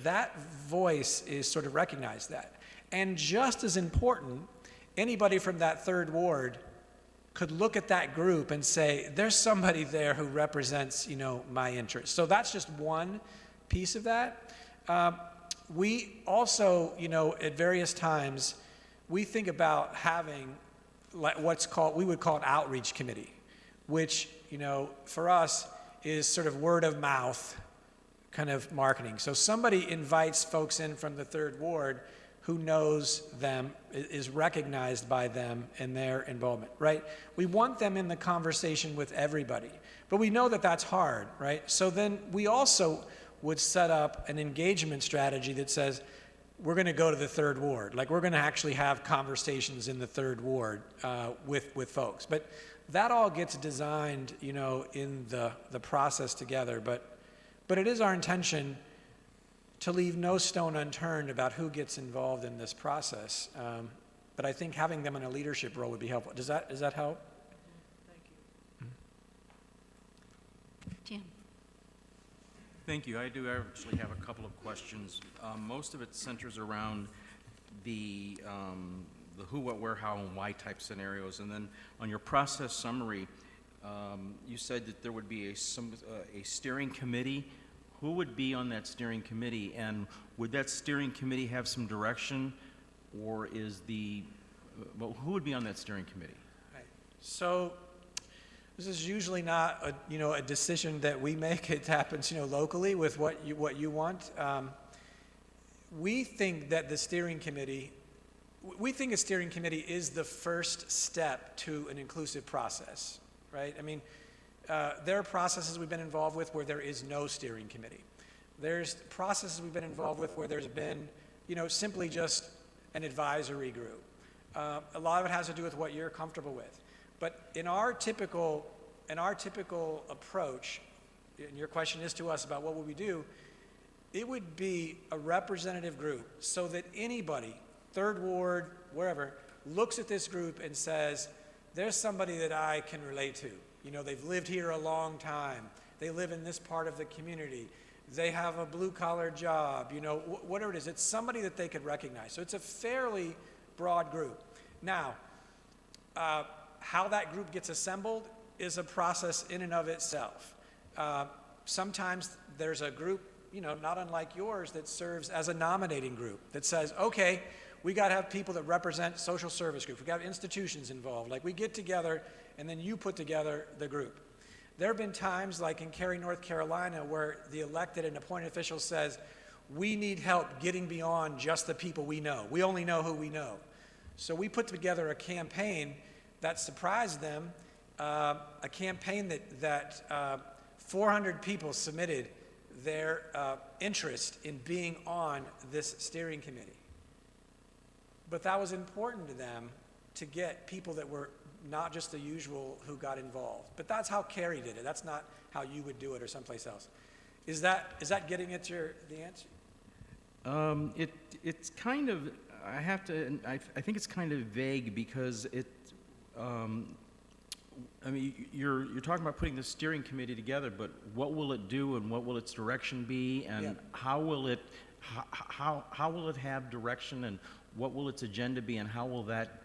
[SPEAKER 16] that voice is sort of recognized that. And just as important, anybody from that third ward could look at that group and say, there's somebody there who represents, my interests. So that's just one piece of that. We also, at various times, we think about having we would call an outreach committee, which, for us is sort of word of mouth kind of marketing. So somebody invites folks in from the third ward who knows them, is recognized by them and their involvement, right? We want them in the conversation with everybody, but we know that that's hard, right? So then we also would set up an engagement strategy that says, we're going to go to the third ward. Like, we're going to actually have conversations in the third ward with folks. But that all gets designed, in the process together. But it is our intention to leave no stone unturned about who gets involved in this process. But I think having them in a leadership role would be helpful. Does that help?
[SPEAKER 1] Jim?
[SPEAKER 10] Thank you. I do actually have a couple of questions. Most of it centers around the who, what, where, how, and why type scenarios. And then on your process summary, you said that there would be a steering committee. Who would be on that steering committee? And would that steering committee have some direction, or well, who would be on that steering committee?
[SPEAKER 16] Right. So this is usually not a decision that we make. It happens locally with what you want. We think that a steering committee is the first step to an inclusive process, right? I mean, there are processes we've been involved with where there is no steering committee. There's processes we've been involved with where there's been, simply just an advisory group. A lot of it has to do with what you're comfortable with. But in our typical approach, and your question is to us about what would we do, it would be a representative group so that anybody, Third Ward, wherever, looks at this group and says, there's somebody that I can relate to. They've lived here a long time. They live in this part of the community. They have a blue-collar job, whatever it is. It's somebody that they could recognize. So it's a fairly broad group. Now, how that group gets assembled is a process in and of itself. Sometimes there's a group, not unlike yours, that serves as a nominating group that says, okay, we got to have people that represent social service groups. We got institutions involved. Like, we get together, and then you put together the group. There have been times, like in Cary, North Carolina, where the elected and appointed official says, we need help getting beyond just the people we know. We only know who we know. So we put together a campaign that surprised them, a campaign that 400 people submitted their interest in being on this steering committee. But that was important to them to get people that were not just the usual who got involved. But that's how Cary did it. That's not how you would do it or someplace else. Is that getting at the answer?
[SPEAKER 10] It's kind of, I think it's kind of vague because you're talking about putting the steering committee together, but what will it do and what will its direction be, and how will it have direction, and what will its agenda be, and how will that,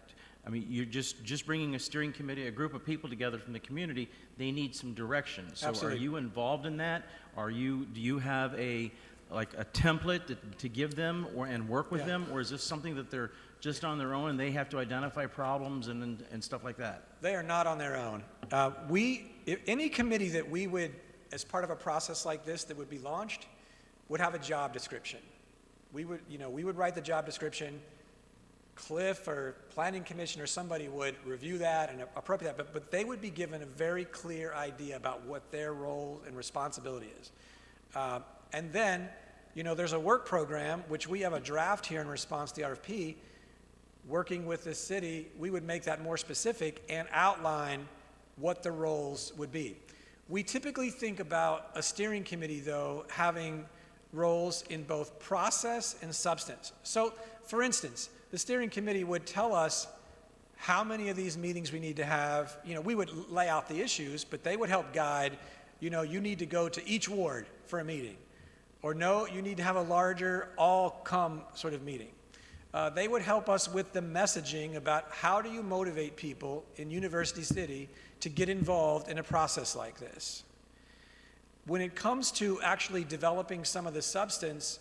[SPEAKER 10] you're just bringing a steering committee, a group of people together from the community. They need some direction. So
[SPEAKER 16] Absolutely.
[SPEAKER 10] Are you involved in that? Do you have a template to give them and work with them, or is this something that they're just on their own and they have to identify problems and stuff like that?
[SPEAKER 16] They are not on their own. Any committee that we would, as part of a process like this that would be launched, would have a job description. We would write the job description. Cliff or Planning Commission or somebody would review that and appropriate that, but they would be given a very clear idea about what their role and responsibility is. And then, there's a work program, which we have a draft here in response to the RFP. Working with the city, we would make that more specific and outline what the roles would be. We typically think about a steering committee, though, having roles in both process and substance. So, for instance, the steering committee would tell us how many of these meetings we need to have. We would lay out the issues, but they would help guide, you need to go to each ward for a meeting. Or no, you need to have a larger all-come sort of meeting. They would help us with the messaging about how do you motivate people in University City to get involved in a process like this. When it comes to actually developing some of the substance,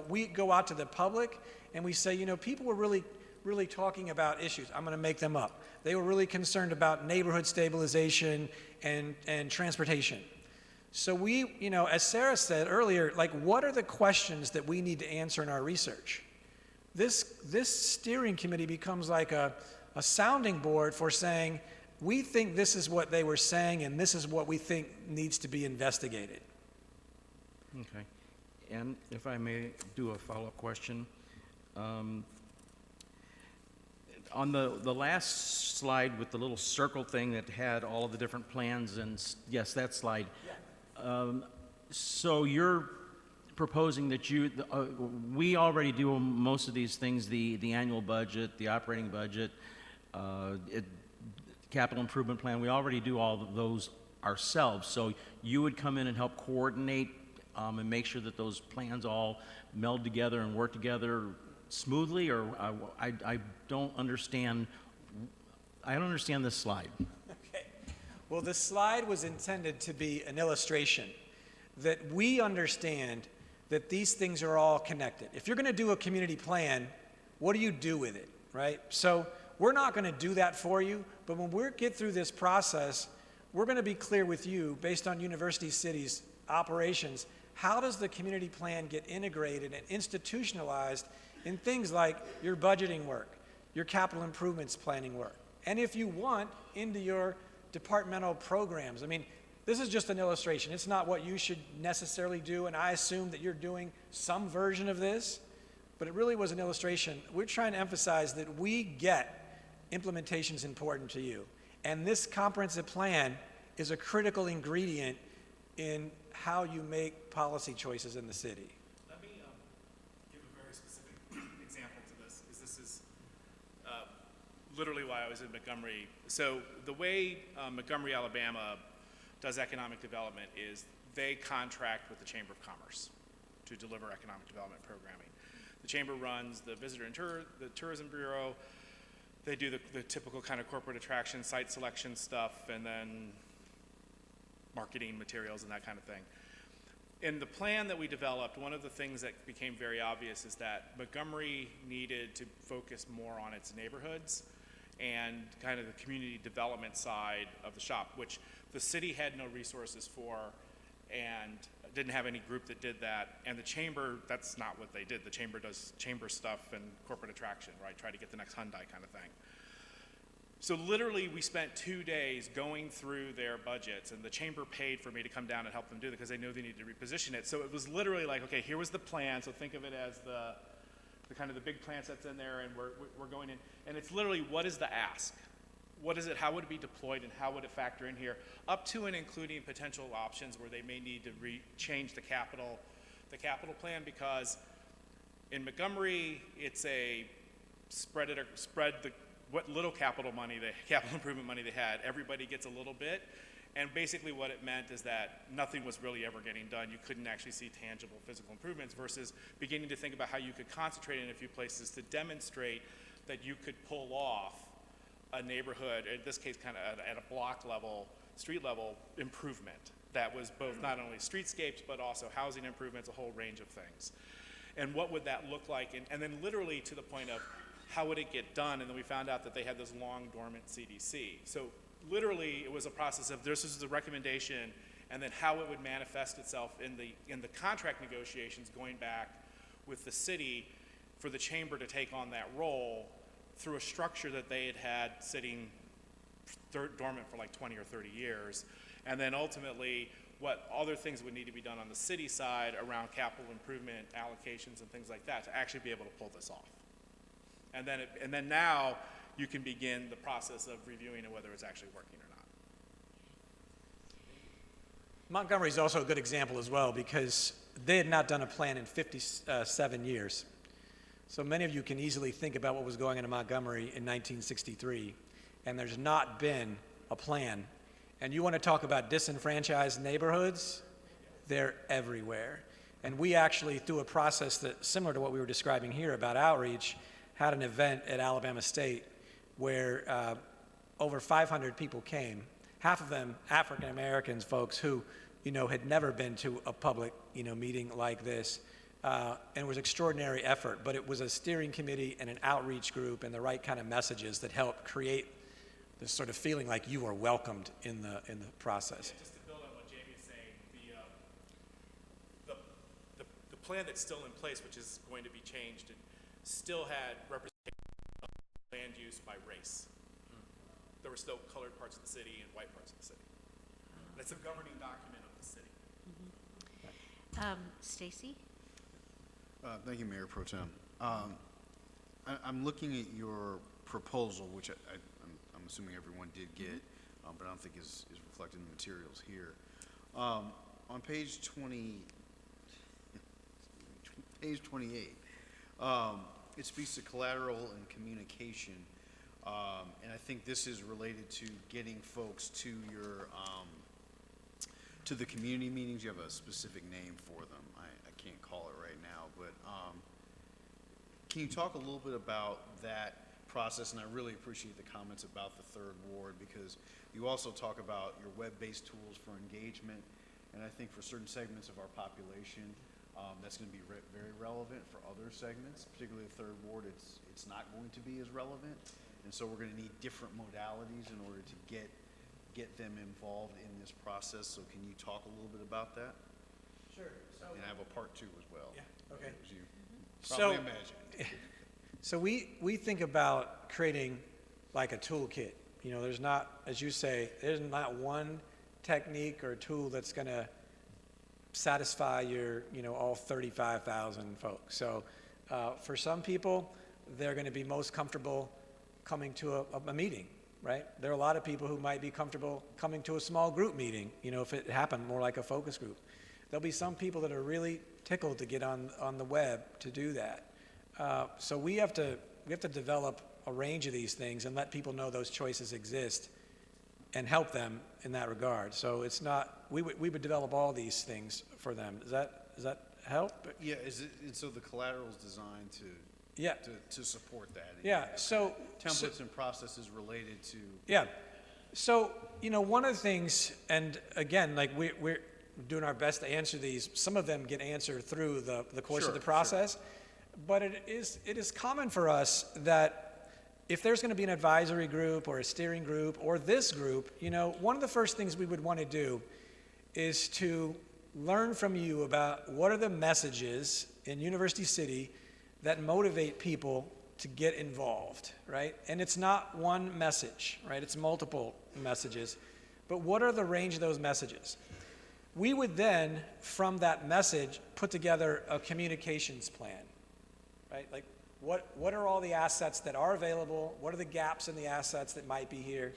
[SPEAKER 16] we go out to the public and we say, people were really talking about issues. I'm going to make them up. They were really concerned about neighborhood stabilization and transportation. So we, as Sarah said earlier, what are the questions that we need to answer in our research? This steering committee becomes like a sounding board for saying, we think this is what they were saying and this is what we think needs to be investigated.
[SPEAKER 10] Okay. And if I may do a follow-up question. On the last slide with the little circle thing that had all of the different plans, and yes, that slide. So proposing that we already do most of these things, the annual budget, the operating budget, capital improvement plan. We already do all of those ourselves. So you would come in and help coordinate and make sure that those plans all meld together and work together smoothly, or I don't understand. I don't understand this slide.
[SPEAKER 16] Okay. Well, the slide was intended to be an illustration that we understand that these things are all connected. If you're going to do a community plan, what do you do with it, right? So we're not going to do that for you, but when we get through this process, we're going to be clear with you, based on University City's operations, how does the community plan get integrated and institutionalized in things like your budgeting work, your capital improvements planning work, and if you want, into your departmental programs. I mean, this is just an illustration. It's not what you should necessarily do, and I assume that you're doing some version of this, but it really was an illustration. We're trying to emphasize that we get implementation is important to you, and this comprehensive plan is a critical ingredient in how you make policy choices in the city.
[SPEAKER 18] Let me give a very specific example to this, because this is literally why I was in Montgomery. So the way Montgomery, Alabama does economic development is they contract with the Chamber of Commerce to deliver economic development programming. The Chamber runs the Visitor and the Tourism Bureau. They do the typical kind of corporate attraction, site selection stuff, and then marketing materials and that kind of thing. In the plan that we developed, one of the things that became very obvious is that Montgomery needed to focus more on its neighborhoods and kind of the community development side of the shop, which the city had no resources for and didn't have any group that did that. And the Chamber, that's not what they did. The Chamber does Chamber stuff and corporate attraction, right? Try to get the next Hyundai kind of thing. So literally we spent 2 days going through their budgets, and the Chamber paid for me to come down and help them do it because they knew they needed to reposition it. So it was literally like, okay, here was the plan. So think of it as the kind of the big plan sets in there, and we're going in. And it's literally, what is the ask? What is it? How would it be deployed, and how would it factor in here? Up to and including potential options where they may need to change the capital plan, because in Montgomery, it's a spread what little capital improvement money they had. Everybody gets a little bit, and basically what it meant is that nothing was really ever getting done. You couldn't actually see tangible physical improvements, versus beginning to think about how you could concentrate in a few places to demonstrate that you could pull off a neighborhood, in this case kind of at a block level, street level improvement that was both not only streetscapes but also housing improvements, a whole range of things. And what would that look like? And then literally to the point of how would it get done? And then we found out that they had this long dormant CDC. So literally it was a process of this is the recommendation, and then how it would manifest itself in the contract negotiations going back with the city for the Chamber to take on that role through a structure that they had had sitting dormant for like 20 or 30 years. And then ultimately, what other things would need to be done on the city side around capital improvement allocations and things like that to actually be able to pull this off. And then now you can begin the process of reviewing whether it's actually working or not.
[SPEAKER 16] Montgomery is also a good example as well, because they had not done a plan in 57 years. So many of you can easily think about what was going on in Montgomery in 1963, and there's not been a plan. And you want to talk about disenfranchised neighborhoods? They're everywhere. And we actually, through a process that similar to what we were describing here about outreach, had an event at Alabama State where over 500 people came, half of them African Americans, folks who, had never been to a public, meeting like this. And it was extraordinary effort, but it was a steering committee and an outreach group and the right kind of messages that helped create this sort of feeling like you are welcomed in the process.
[SPEAKER 18] Yeah, just to build on what Jamie is saying, the plan that's still in place, which is going to be changed, it still had representation of land use by race. There were still colored parts of the city and white parts of the city. And it's a governing document of the city.
[SPEAKER 1] Stacy?
[SPEAKER 14] Thank you, Mayor Pro Tem. I'm looking at your proposal, which I'm assuming everyone did get, but I don't think is reflected in the materials here. On page 20, page 28. It speaks to collateral and communication, and I think this is related to getting folks to your to the community meetings. You have a specific name for them. I can't call it right now, but can you talk a little bit about that process? And I really appreciate the comments about the third ward, because you also talk about your web-based tools for engagement, and I think for certain segments of our population, that's going to be very relevant. For other segments, particularly the third ward, it's not going to be as relevant, and so we're going to need different modalities in order to get them involved in this process. So can you talk a little bit about that?
[SPEAKER 16] Sure. So,
[SPEAKER 14] and I have a part 2 as well.
[SPEAKER 16] Yeah, okay.
[SPEAKER 14] As you probably imagine.
[SPEAKER 16] So we think about creating like a toolkit. You know, there's not, as you say, there's not one technique or tool that's going to satisfy your, all 35,000 folks. So for some people, they're going to be most comfortable coming to a meeting, right? There are a lot of people who might be comfortable coming to a small group meeting, if it happened more like a focus group. There'll be some people that are really tickled to get on the web to do that. So we have to develop a range of these things and let people know those choices exist and help them in that regard. So it's not, we would develop all these things for them. Does that help?
[SPEAKER 14] Yeah, and so the collateral is designed to support that.
[SPEAKER 16] Yeah, so
[SPEAKER 14] templates and processes related to.
[SPEAKER 16] Yeah, so one of the things, and again, like we're doing our best to answer these. Some of them get answered through the course of the process, but it is common for us that if there's going to be an advisory group or a steering group or this group, one of the first things we would want to do is to learn from you about what are the messages in University City that motivate people to get involved, right? And it's not one message, right? It's multiple messages. But what are the range of those messages? We would then, from that message, put together a communications plan, right? Like, what are all the assets that are available? What are the gaps in the assets that might be here?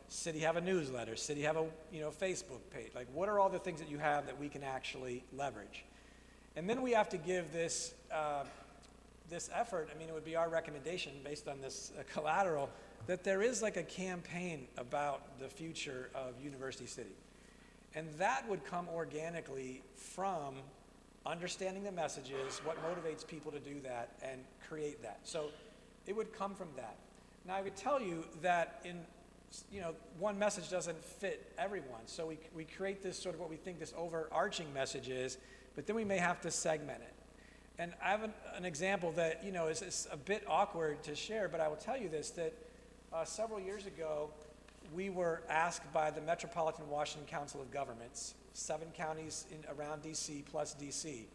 [SPEAKER 16] City have a newsletter, city have a Facebook page. Like, what are all the things that you have that we can actually leverage? And then we have to give this this effort. I mean, it would be our recommendation based on this collateral that there is like a campaign about the future of University City, and that would come organically from understanding the messages, what motivates people to do that, and create that. So it would come from that. Now, I would tell you that one message doesn't fit everyone. So we create this sort of what we think this overarching message is, but then we may have to segment it. And I have an example that, is a bit awkward to share, but I will tell you this, that several years ago, we were asked by the Metropolitan Washington Council of Governments, 7 counties around DC plus DC,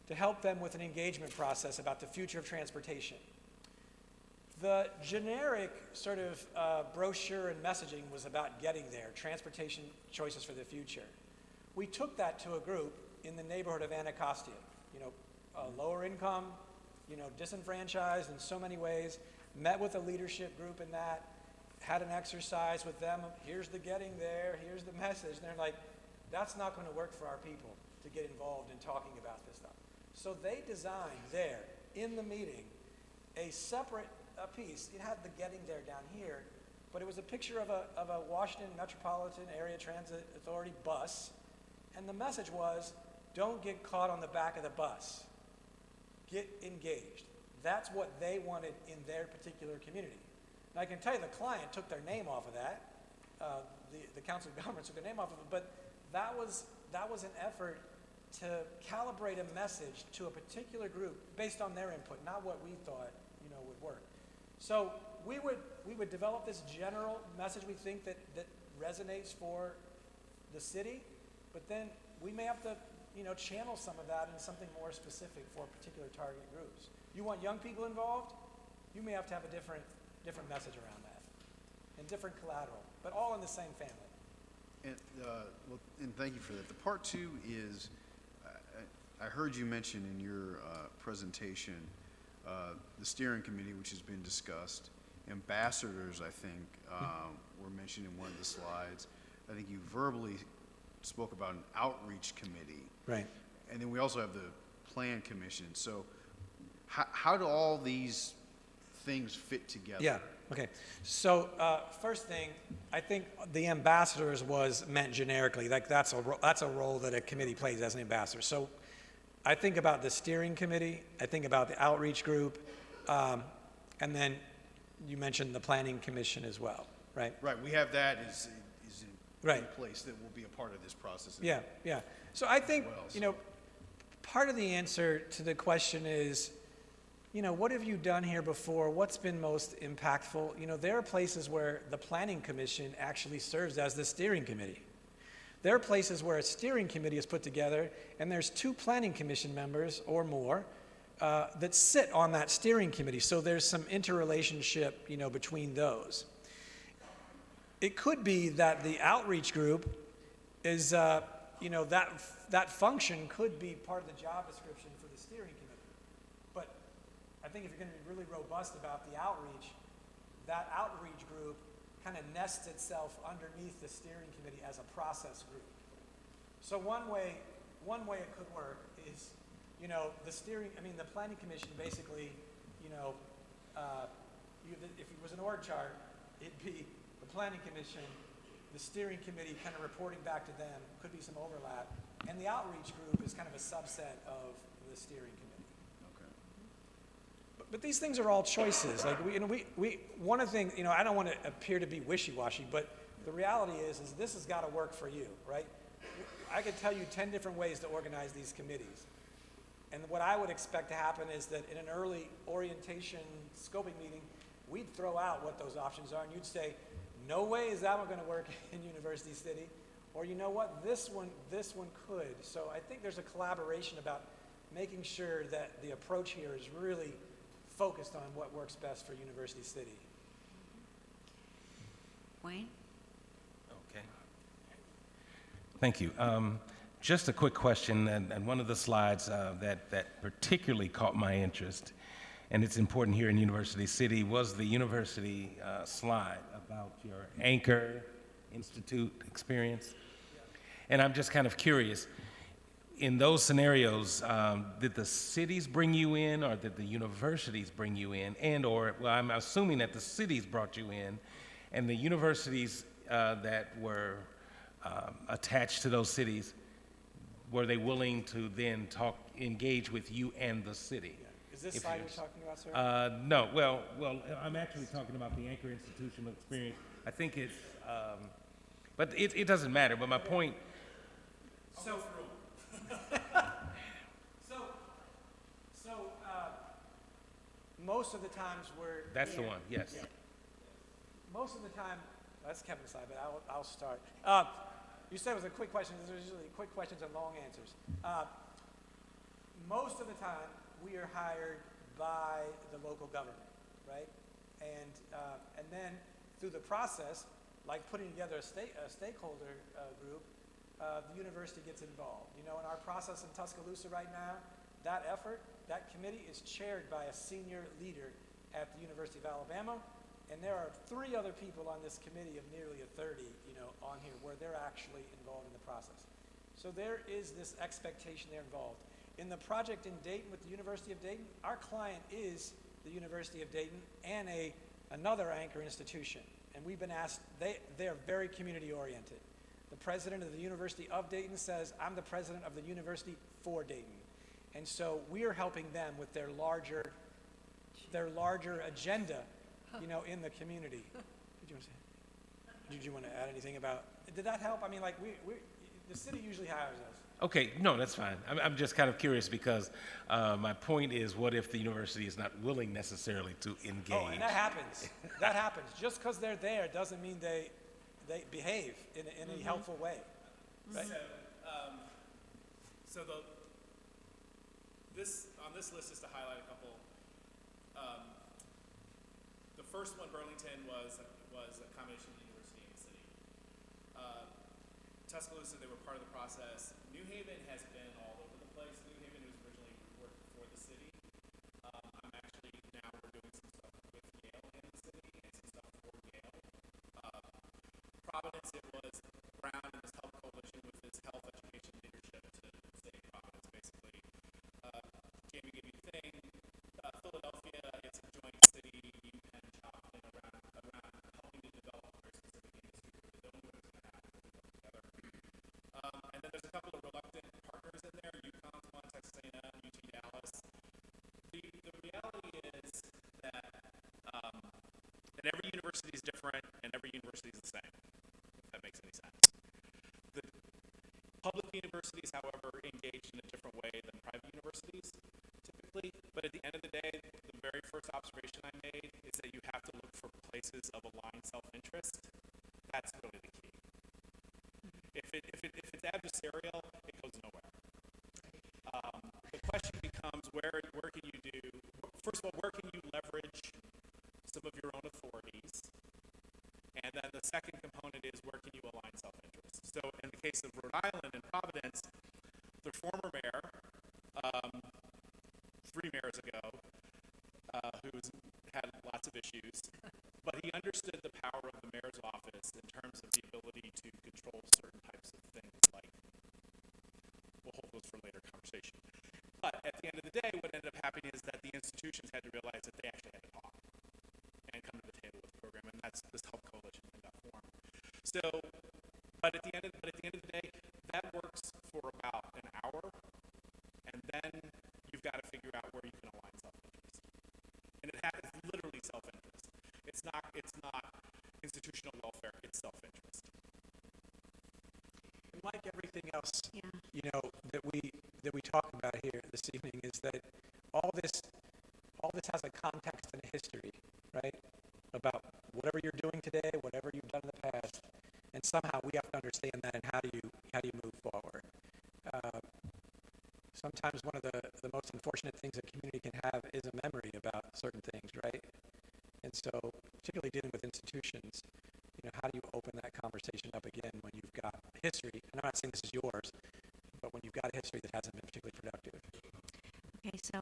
[SPEAKER 16] to help them with an engagement process about the future of transportation. The generic sort of brochure and messaging was about getting there, transportation choices for the future. We took that to a group in the neighborhood of Anacostia, lower income, disenfranchised in so many ways, met with a leadership group in that, had an exercise with them, here's the getting there, here's the message, and they're like, that's not going to work for our people to get involved in talking about this stuff. So they designed there, in the meeting, a separate piece. It had the getting there down here, but it was a picture of a Washington Metropolitan Area Transit Authority bus, and the message was, don't get caught on the back of the bus. Get engaged. That's what they wanted in their particular community. And I can tell you the client took their name off of that. The Council of Governments took their name off of it, but that was an effort to calibrate a message to a particular group based on their input, not what we thought would work. So we would develop this general message we think that resonates for the city, but then we may have to channel some of that into something more specific for particular target groups. You want young people involved? You may have to have a different message around that, and different collateral, but all in the same family.
[SPEAKER 14] And thank you for that. The part 2 is, I heard you mention in your presentation the steering committee, which has been discussed. Ambassadors, I think, were mentioned in one of the slides. I think you verbally spoke about an outreach committee.
[SPEAKER 16] Right.
[SPEAKER 14] And then we also have Plan Commission. So how do all these things fit together?
[SPEAKER 16] Yeah, okay. So first thing, I think the ambassadors was meant generically, like that's a role that a committee plays as an ambassador. So I think about the steering committee, I think about the outreach group, and then you mentioned the planning commission as well, right?
[SPEAKER 14] Right, we have that is in
[SPEAKER 16] Right.
[SPEAKER 14] place that will be a part of this process.
[SPEAKER 16] Yeah, yeah. So I think, part of the answer to the question is, what have you done here before? What's been most impactful? There are places where the planning commission actually serves as the steering committee. There are places where a steering committee is put together and there's 2 planning commission members or more that sit on that steering committee. So there's some interrelationship, between those. It could be that the outreach group is, that function could be part of the job description for the steering committee. But I think if you're going to be really robust about the outreach, that outreach group kind of nests itself underneath the steering committee as a process group. So one way it could work is, the planning commission basically, if it was an org chart, it'd be the planning commission, the steering committee kind of reporting back to them, could be some overlap, and the outreach group is kind of a subset of the steering committee.
[SPEAKER 14] Okay.
[SPEAKER 16] But these things are all choices. Like one of the things, I don't want to appear to be wishy-washy, but the reality is this has got to work for you, right? I could tell you 10 different ways to organize these committees. And what I would expect to happen is that in an early orientation scoping meeting, we'd throw out what those options are, and you'd say, no way is that one going to work in University City, or you know what, this one could. So I think there's a collaboration about making sure that the approach here is really focused on what works best for University City.
[SPEAKER 1] Wayne?
[SPEAKER 12] Okay. Thank you. Just a quick question, and one of the slides that particularly caught my interest, and it's important here in University City, was the university slide about your Anchor Institute experience. And I'm just kind of curious, in those scenarios, did the cities bring you in, or did the universities bring you in? Well, I'm assuming that the cities brought you in, and the universities that were attached to those cities, were they willing to then engage with you and the city?
[SPEAKER 16] Is this slide you're talking about, sir?
[SPEAKER 12] No. Well, I'm actually talking about the Anchor Institutional Experience. I think it's, but it doesn't matter. But my point.
[SPEAKER 16] So most of the times we're.
[SPEAKER 12] That's the one. Yes.
[SPEAKER 16] Yeah. Most of the time, that's Kevin's slide, but I'll start. You said it was a quick question. There's usually quick questions and long answers. Most of the time, we are hired by the local government, right? And then through the process, like putting together a stakeholder group, the university gets involved. In our process in Tuscaloosa right now, that effort, that committee is chaired by a senior leader at the University of Alabama, and there are 3 other people on this committee of nearly 30, on here where they're actually involved in the process. So there is this expectation they're involved. In the project in Dayton with the University of Dayton, our client is the University of Dayton and another anchor institution. And we've been asked, they're very community oriented. The president of the University of Dayton says, I'm the president of the University for Dayton. And so we are helping them with their larger agenda, in the community. Did you want to add anything about, did that help? I mean, like the city usually hires us.
[SPEAKER 12] Okay, no, that's fine. I'm just kind of curious because my point is, what if the university is not willing necessarily to engage?
[SPEAKER 16] Oh, and that happens. That happens. Just because they're there doesn't mean they behave in a helpful way. Right?
[SPEAKER 18] So on this list, just to highlight a couple. The first one, Burlington, was a combination of the university and the city. Tuscaloosa, they were part of the process. New Haven has been all over the place. New Haven was originally worked for the city. I'm actually, now we're doing some stuff with Yale in the city and some stuff for Yale. Providence, it was Brown and this Health Coalition with its health education leadership to state Providence, basically. university is different and every university is the same, if that makes any sense. The public universities, however, engage in a different way than private universities typically, but at the end of the day, the very first observation I made is that you have to look for places of aligned self-interest. That's really the key. If it's adversarial, it goes nowhere. The question becomes where can you do, first of all, where can you leverage some of your own authorities? And then the second component is where can you align self-interest? So in the case of Rhode Island and Providence, their former mayor, 3 mayors ago, who's had lots of issues, but he understood the power of the mayor's office in terms of the ability to control certain types of things like, we'll hold those for later conversation. But at the end of the day, what ended up happening is that the institutions had to realize that they actually had to talk and come to the table with the program, and that's this Help Coalition that got formed. So, but at the end of the day, that works for about an hour, and then you've got to figure out where you can align self-interest. And it's literally self-interest. It's not institutional welfare, it's self-interest.
[SPEAKER 16] And like everything else, you know, that we talk about here this evening is that all this has a context and a history, right? About whatever you're doing today, whatever you've done in the past, and somehow we have to understand that, and how do you move forward? Sometimes one of the most unfortunate things a community can have is a memory about certain things, right? And so, particularly dealing with institutions, you know, how do you open that conversation up again when you've got history? And I'm not saying this is yours, but when you've got a history that hasn't been particularly productive.
[SPEAKER 1] Okay, so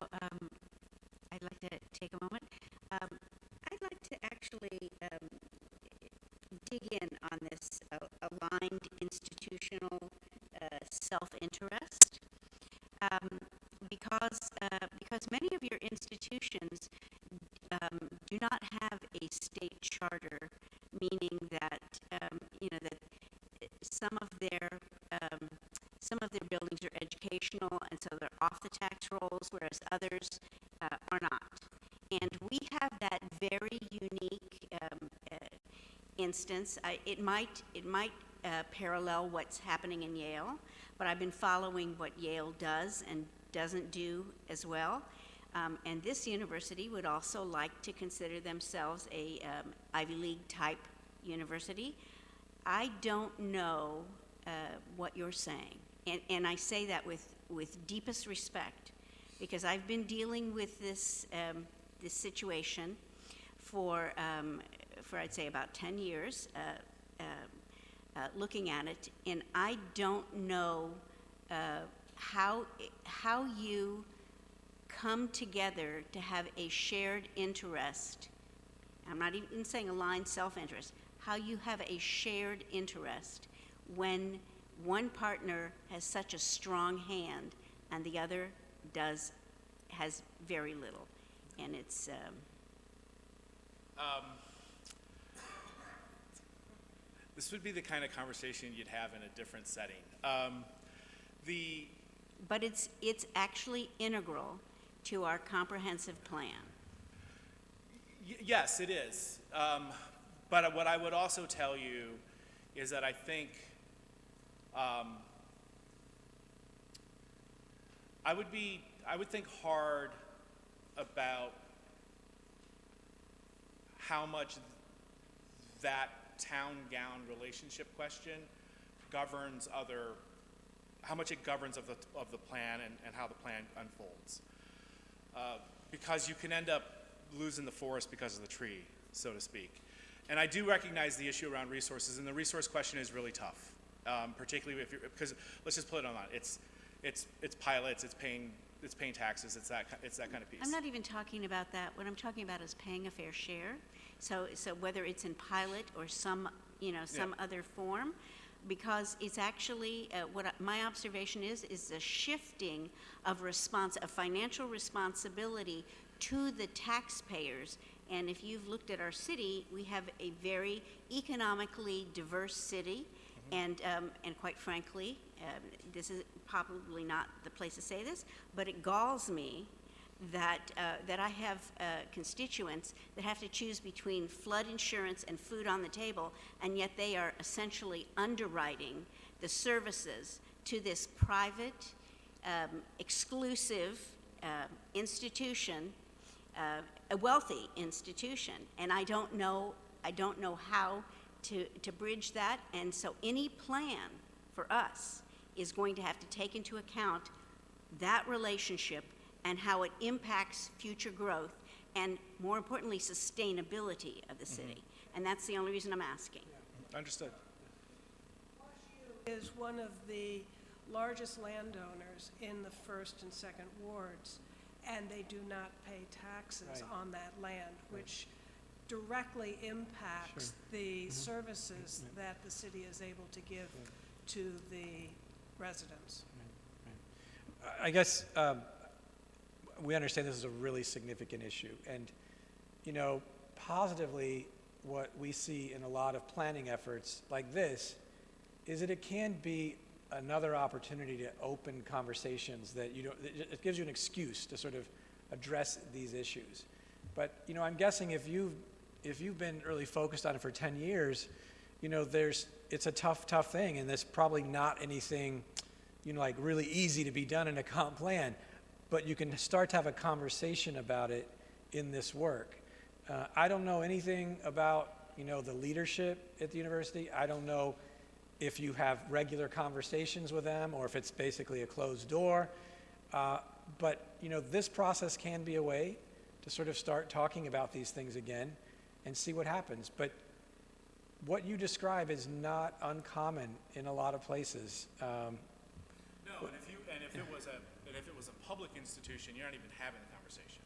[SPEAKER 1] I'd like to take a moment. I'd like to actually dig in on this aligned institutional self-interest, because many of your institutions do not have a state charter, meaning that you know that some of their buildings are educational, and so they're off the tax rolls, whereas others are not. And we have that very unique instance. It might parallel what's happening in Yale, but I've been following what Yale does and doesn't do as well. And this university would also like to consider themselves a Ivy League type university. I don't know what you're saying, and I say that with deepest respect, because I've been dealing with this this situation for I'd say about 10 years, looking at it, and I don't know how you come together to have a shared interest. I'm not even saying aligned self-interest. How you have a shared interest when one partner has such a strong hand and the other has very little, and it's.
[SPEAKER 18] This would be the kind of conversation you'd have in a different setting.
[SPEAKER 1] But it's actually integral to our comprehensive plan.
[SPEAKER 18] Yes, it is. But what I would also tell you is that I think I would think hard about how much that town-gown relationship question governs how much it governs of the plan and how the plan unfolds. Because you can end up losing the forest because of the tree, so to speak. And I do recognize the issue around resources, and the resource question is really tough, particularly because let's just put it on that. It's pilots, it's paying taxes, it's that kind of piece.
[SPEAKER 1] I'm not even talking about that. What I'm talking about is paying a fair share. So whether it's in pilot or some other form, because it's actually my observation is the shifting of financial responsibility to the taxpayers. And if you've looked at our city, we have a very economically diverse city, and quite frankly, this is probably not the place to say this, but it galls me that I have constituents that have to choose between flood insurance and food on the table, and yet they are essentially underwriting the services to this private, exclusive institution, a wealthy institution. And I don't know how to bridge that. And so any plan for us is going to have to take into account that relationship and how it impacts future growth and, more importantly, sustainability of the city. And that's the only reason I'm asking.
[SPEAKER 18] Understood.
[SPEAKER 4] Is one of the largest landowners in the first and second wards, and they do not pay taxes on that land, which directly impacts the services that the city is able to give to the residents.
[SPEAKER 16] I guess we understand this is a really significant issue. And, you know, positively, what we see in a lot of planning efforts like this is that it can be another opportunity to open conversations that you don't, it gives you an excuse to sort of address these issues. But, you know, I'm guessing if you've been really focused on it for 10 years, you know, it's a tough thing, and there's probably not anything, you know, like really easy to be done in a comp plan, but you can start to have a conversation about it in this work. I don't know anything about, you know, the leadership at the university. I don't know if you have regular conversations with them or if it's basically a closed door. But, you know, this process can be a way to sort of start talking about these things again and see what happens. But what you describe is not uncommon in a lot of places.
[SPEAKER 18] No, and if it was a public institution, you're not even having the conversation.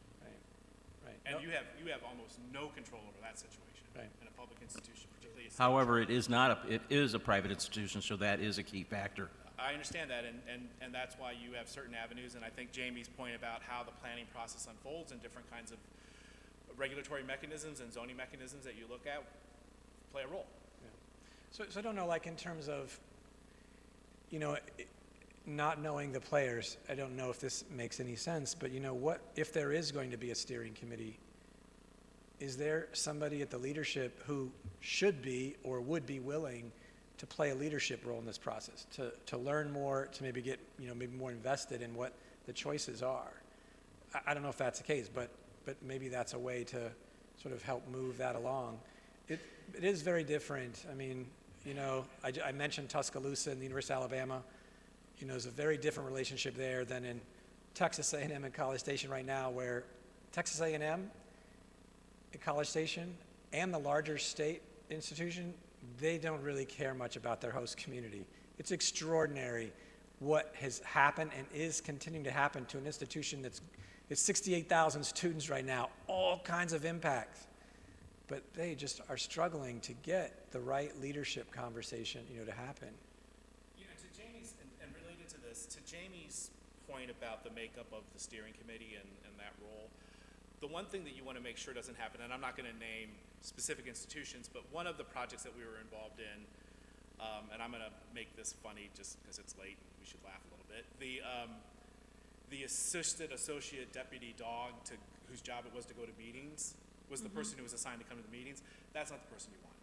[SPEAKER 16] Right.
[SPEAKER 18] And
[SPEAKER 16] No.
[SPEAKER 18] you have almost no control over that situation.
[SPEAKER 16] Right.
[SPEAKER 18] In a public institution, particularly.
[SPEAKER 10] However, it is a private institution, so that is a key factor.
[SPEAKER 18] I understand that, and that's why you have certain avenues, and I think Jamie's point about how the planning process unfolds and different kinds of regulatory mechanisms and zoning mechanisms that you look at play a role.
[SPEAKER 16] So I don't know, like in terms of, you know, not knowing the players, I don't know if this makes any sense, but you know, what if there is going to be a steering committee? Is there somebody at the leadership who should be or would be willing to play a leadership role in this process, to learn more, to maybe get, you know, maybe more invested in what the choices are? I don't know if that's the case, but maybe that's a way to sort of help move that along. It is very different. I mean, you know, I mentioned Tuscaloosa and the University of Alabama. You know, there's a very different relationship there than in Texas A&M and College Station right now, where Texas A&M and College Station and the larger state institution, they don't really care much about their host community. It's extraordinary what has happened and is continuing to happen to an institution it's 68,000 students right now, all kinds of impacts. But they just are struggling to get the right leadership conversation, you know, to happen.
[SPEAKER 18] You know, to Jamie's, and related to this, to Jamie's point about the makeup of the steering committee and that role, the one thing that you want to make sure doesn't happen, and I'm not going to name specific institutions, but one of the projects that we were involved in, and I'm going to make this funny just because it's late, we should laugh a little bit, the associate deputy dog whose job it was to go to meetings was the person who was assigned to come to the meetings. That's not the person you want.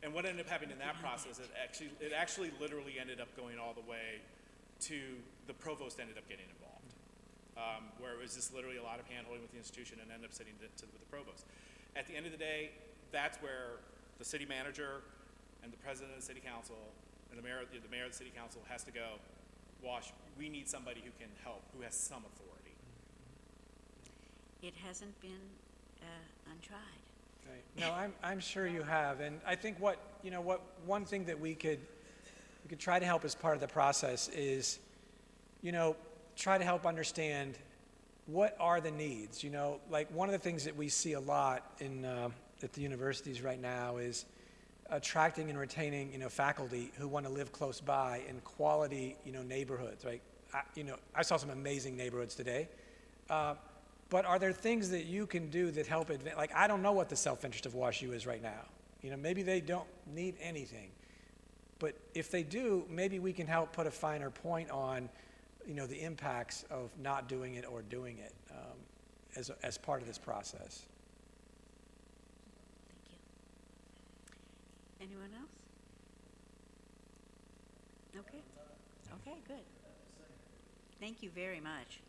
[SPEAKER 18] And what ended up happening in that process, it actually literally ended up going all the way to the provost ended up getting involved, where it was just literally a lot of hand-holding with the institution and ended up sitting with the provost. At the end of the day, that's where the city manager and the president of the city council and the mayor of the city council has to go, Wash, we need somebody who can help, who has some authority.
[SPEAKER 1] It hasn't been untried.
[SPEAKER 16] Right. No, I'm sure you have, and I think one thing that we could try to help as part of the process is, you know, try to help understand what are the needs. You know, like one of the things that we see a lot in at the universities right now is attracting and retaining, you know, faculty who want to live close by in quality, you know, neighborhoods. Right? I saw some amazing neighborhoods today. But are there things that you can do that help advance? Like, I don't know what the self-interest of WashU is right now. You know, maybe they don't need anything. But if they do, maybe we can help put a finer point on, you know, the impacts of not doing it or doing it. as part of this process.
[SPEAKER 1] Thank you. Anyone else? Okay. Okay, good. Thank you very much.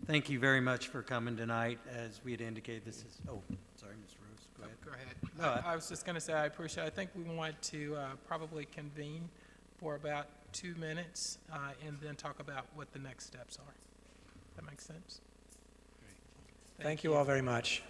[SPEAKER 3] Thank you very much for coming tonight. As we had indicated, this is, oh, sorry, Ms. Rose, go ahead.
[SPEAKER 7] Go ahead.
[SPEAKER 3] No,
[SPEAKER 7] I was just going to say, I appreciate, I think we want to probably convene for about 2 minutes and then talk about what the next steps are. That makes sense?
[SPEAKER 16] Thank you all very much.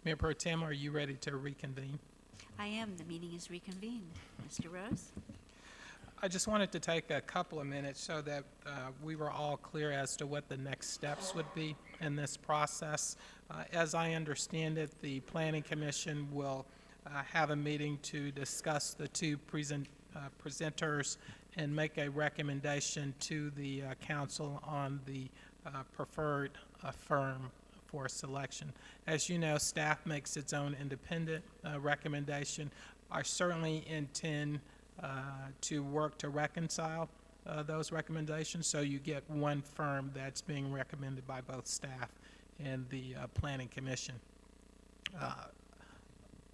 [SPEAKER 7] Mayor Pro Tem, are you ready to reconvene?
[SPEAKER 1] I am. The meeting is reconvened. Mr. Rose?
[SPEAKER 7] I just wanted to take a couple of minutes so that we were all clear as to what the next steps would be in this process. As I understand it, the Planning Commission will have a meeting to discuss the two presenters and make a recommendation to the council on the preferred firm for selection. As you know, staff makes its own independent recommendation. I certainly intend to work to reconcile those recommendations, so you get one firm that's being recommended by both staff and the Planning Commission.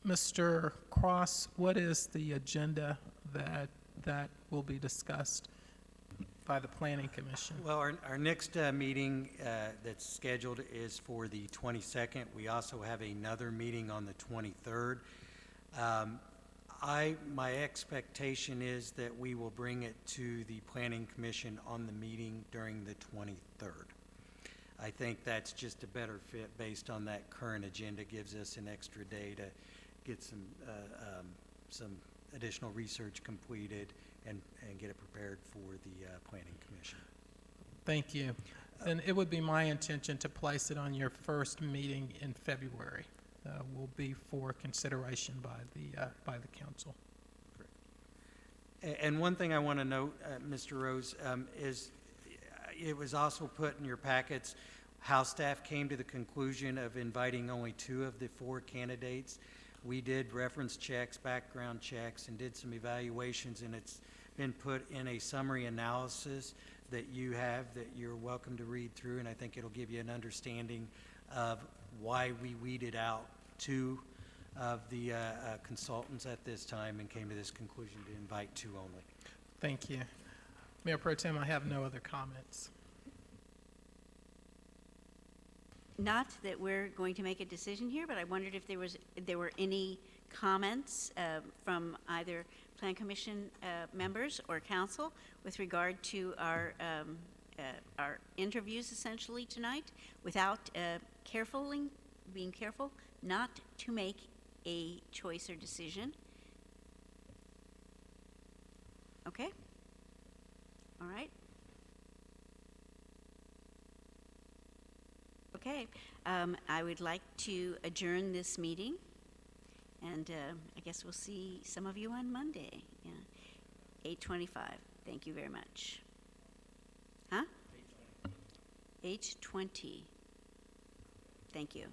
[SPEAKER 7] Mr. Cross, what is the agenda that will be discussed by the Planning Commission?
[SPEAKER 3] Well, our next meeting that's scheduled is for the 22nd. We also have another meeting on the 23rd. My expectation is that we will bring it to the Planning Commission on the meeting during the 23rd. I think that's just a better fit based on that current agenda. Gives us an extra day to get some additional research completed and get it prepared for the Planning Commission.
[SPEAKER 7] Thank you. And it would be my intention to place it on your first meeting in February. Will be for consideration by the council.
[SPEAKER 3] And one thing I want to note, Mr. Rose, is it was also put in your packets how staff came to the conclusion of inviting only 2 of the 4 candidates. We did reference checks, background checks, and did some evaluations, and it's been put in a summary analysis that you have that you're welcome to read through, and I think it'll give you an understanding of why we weeded out 2 of the consultants at this time and came to this conclusion to invite 2 only.
[SPEAKER 7] Thank you. Mayor Pro Tem, I have no other comments.
[SPEAKER 1] Not that we're going to make a decision here, but I wondered if there were any comments from either Plan Commission members or council with regard to our interviews essentially tonight, without being careful not to make a choice or decision. Okay? All right. Okay, I would like to adjourn this meeting, and I guess we'll see some of you on Monday, 8:25. Thank you very much. Huh? 8:20. Thank you.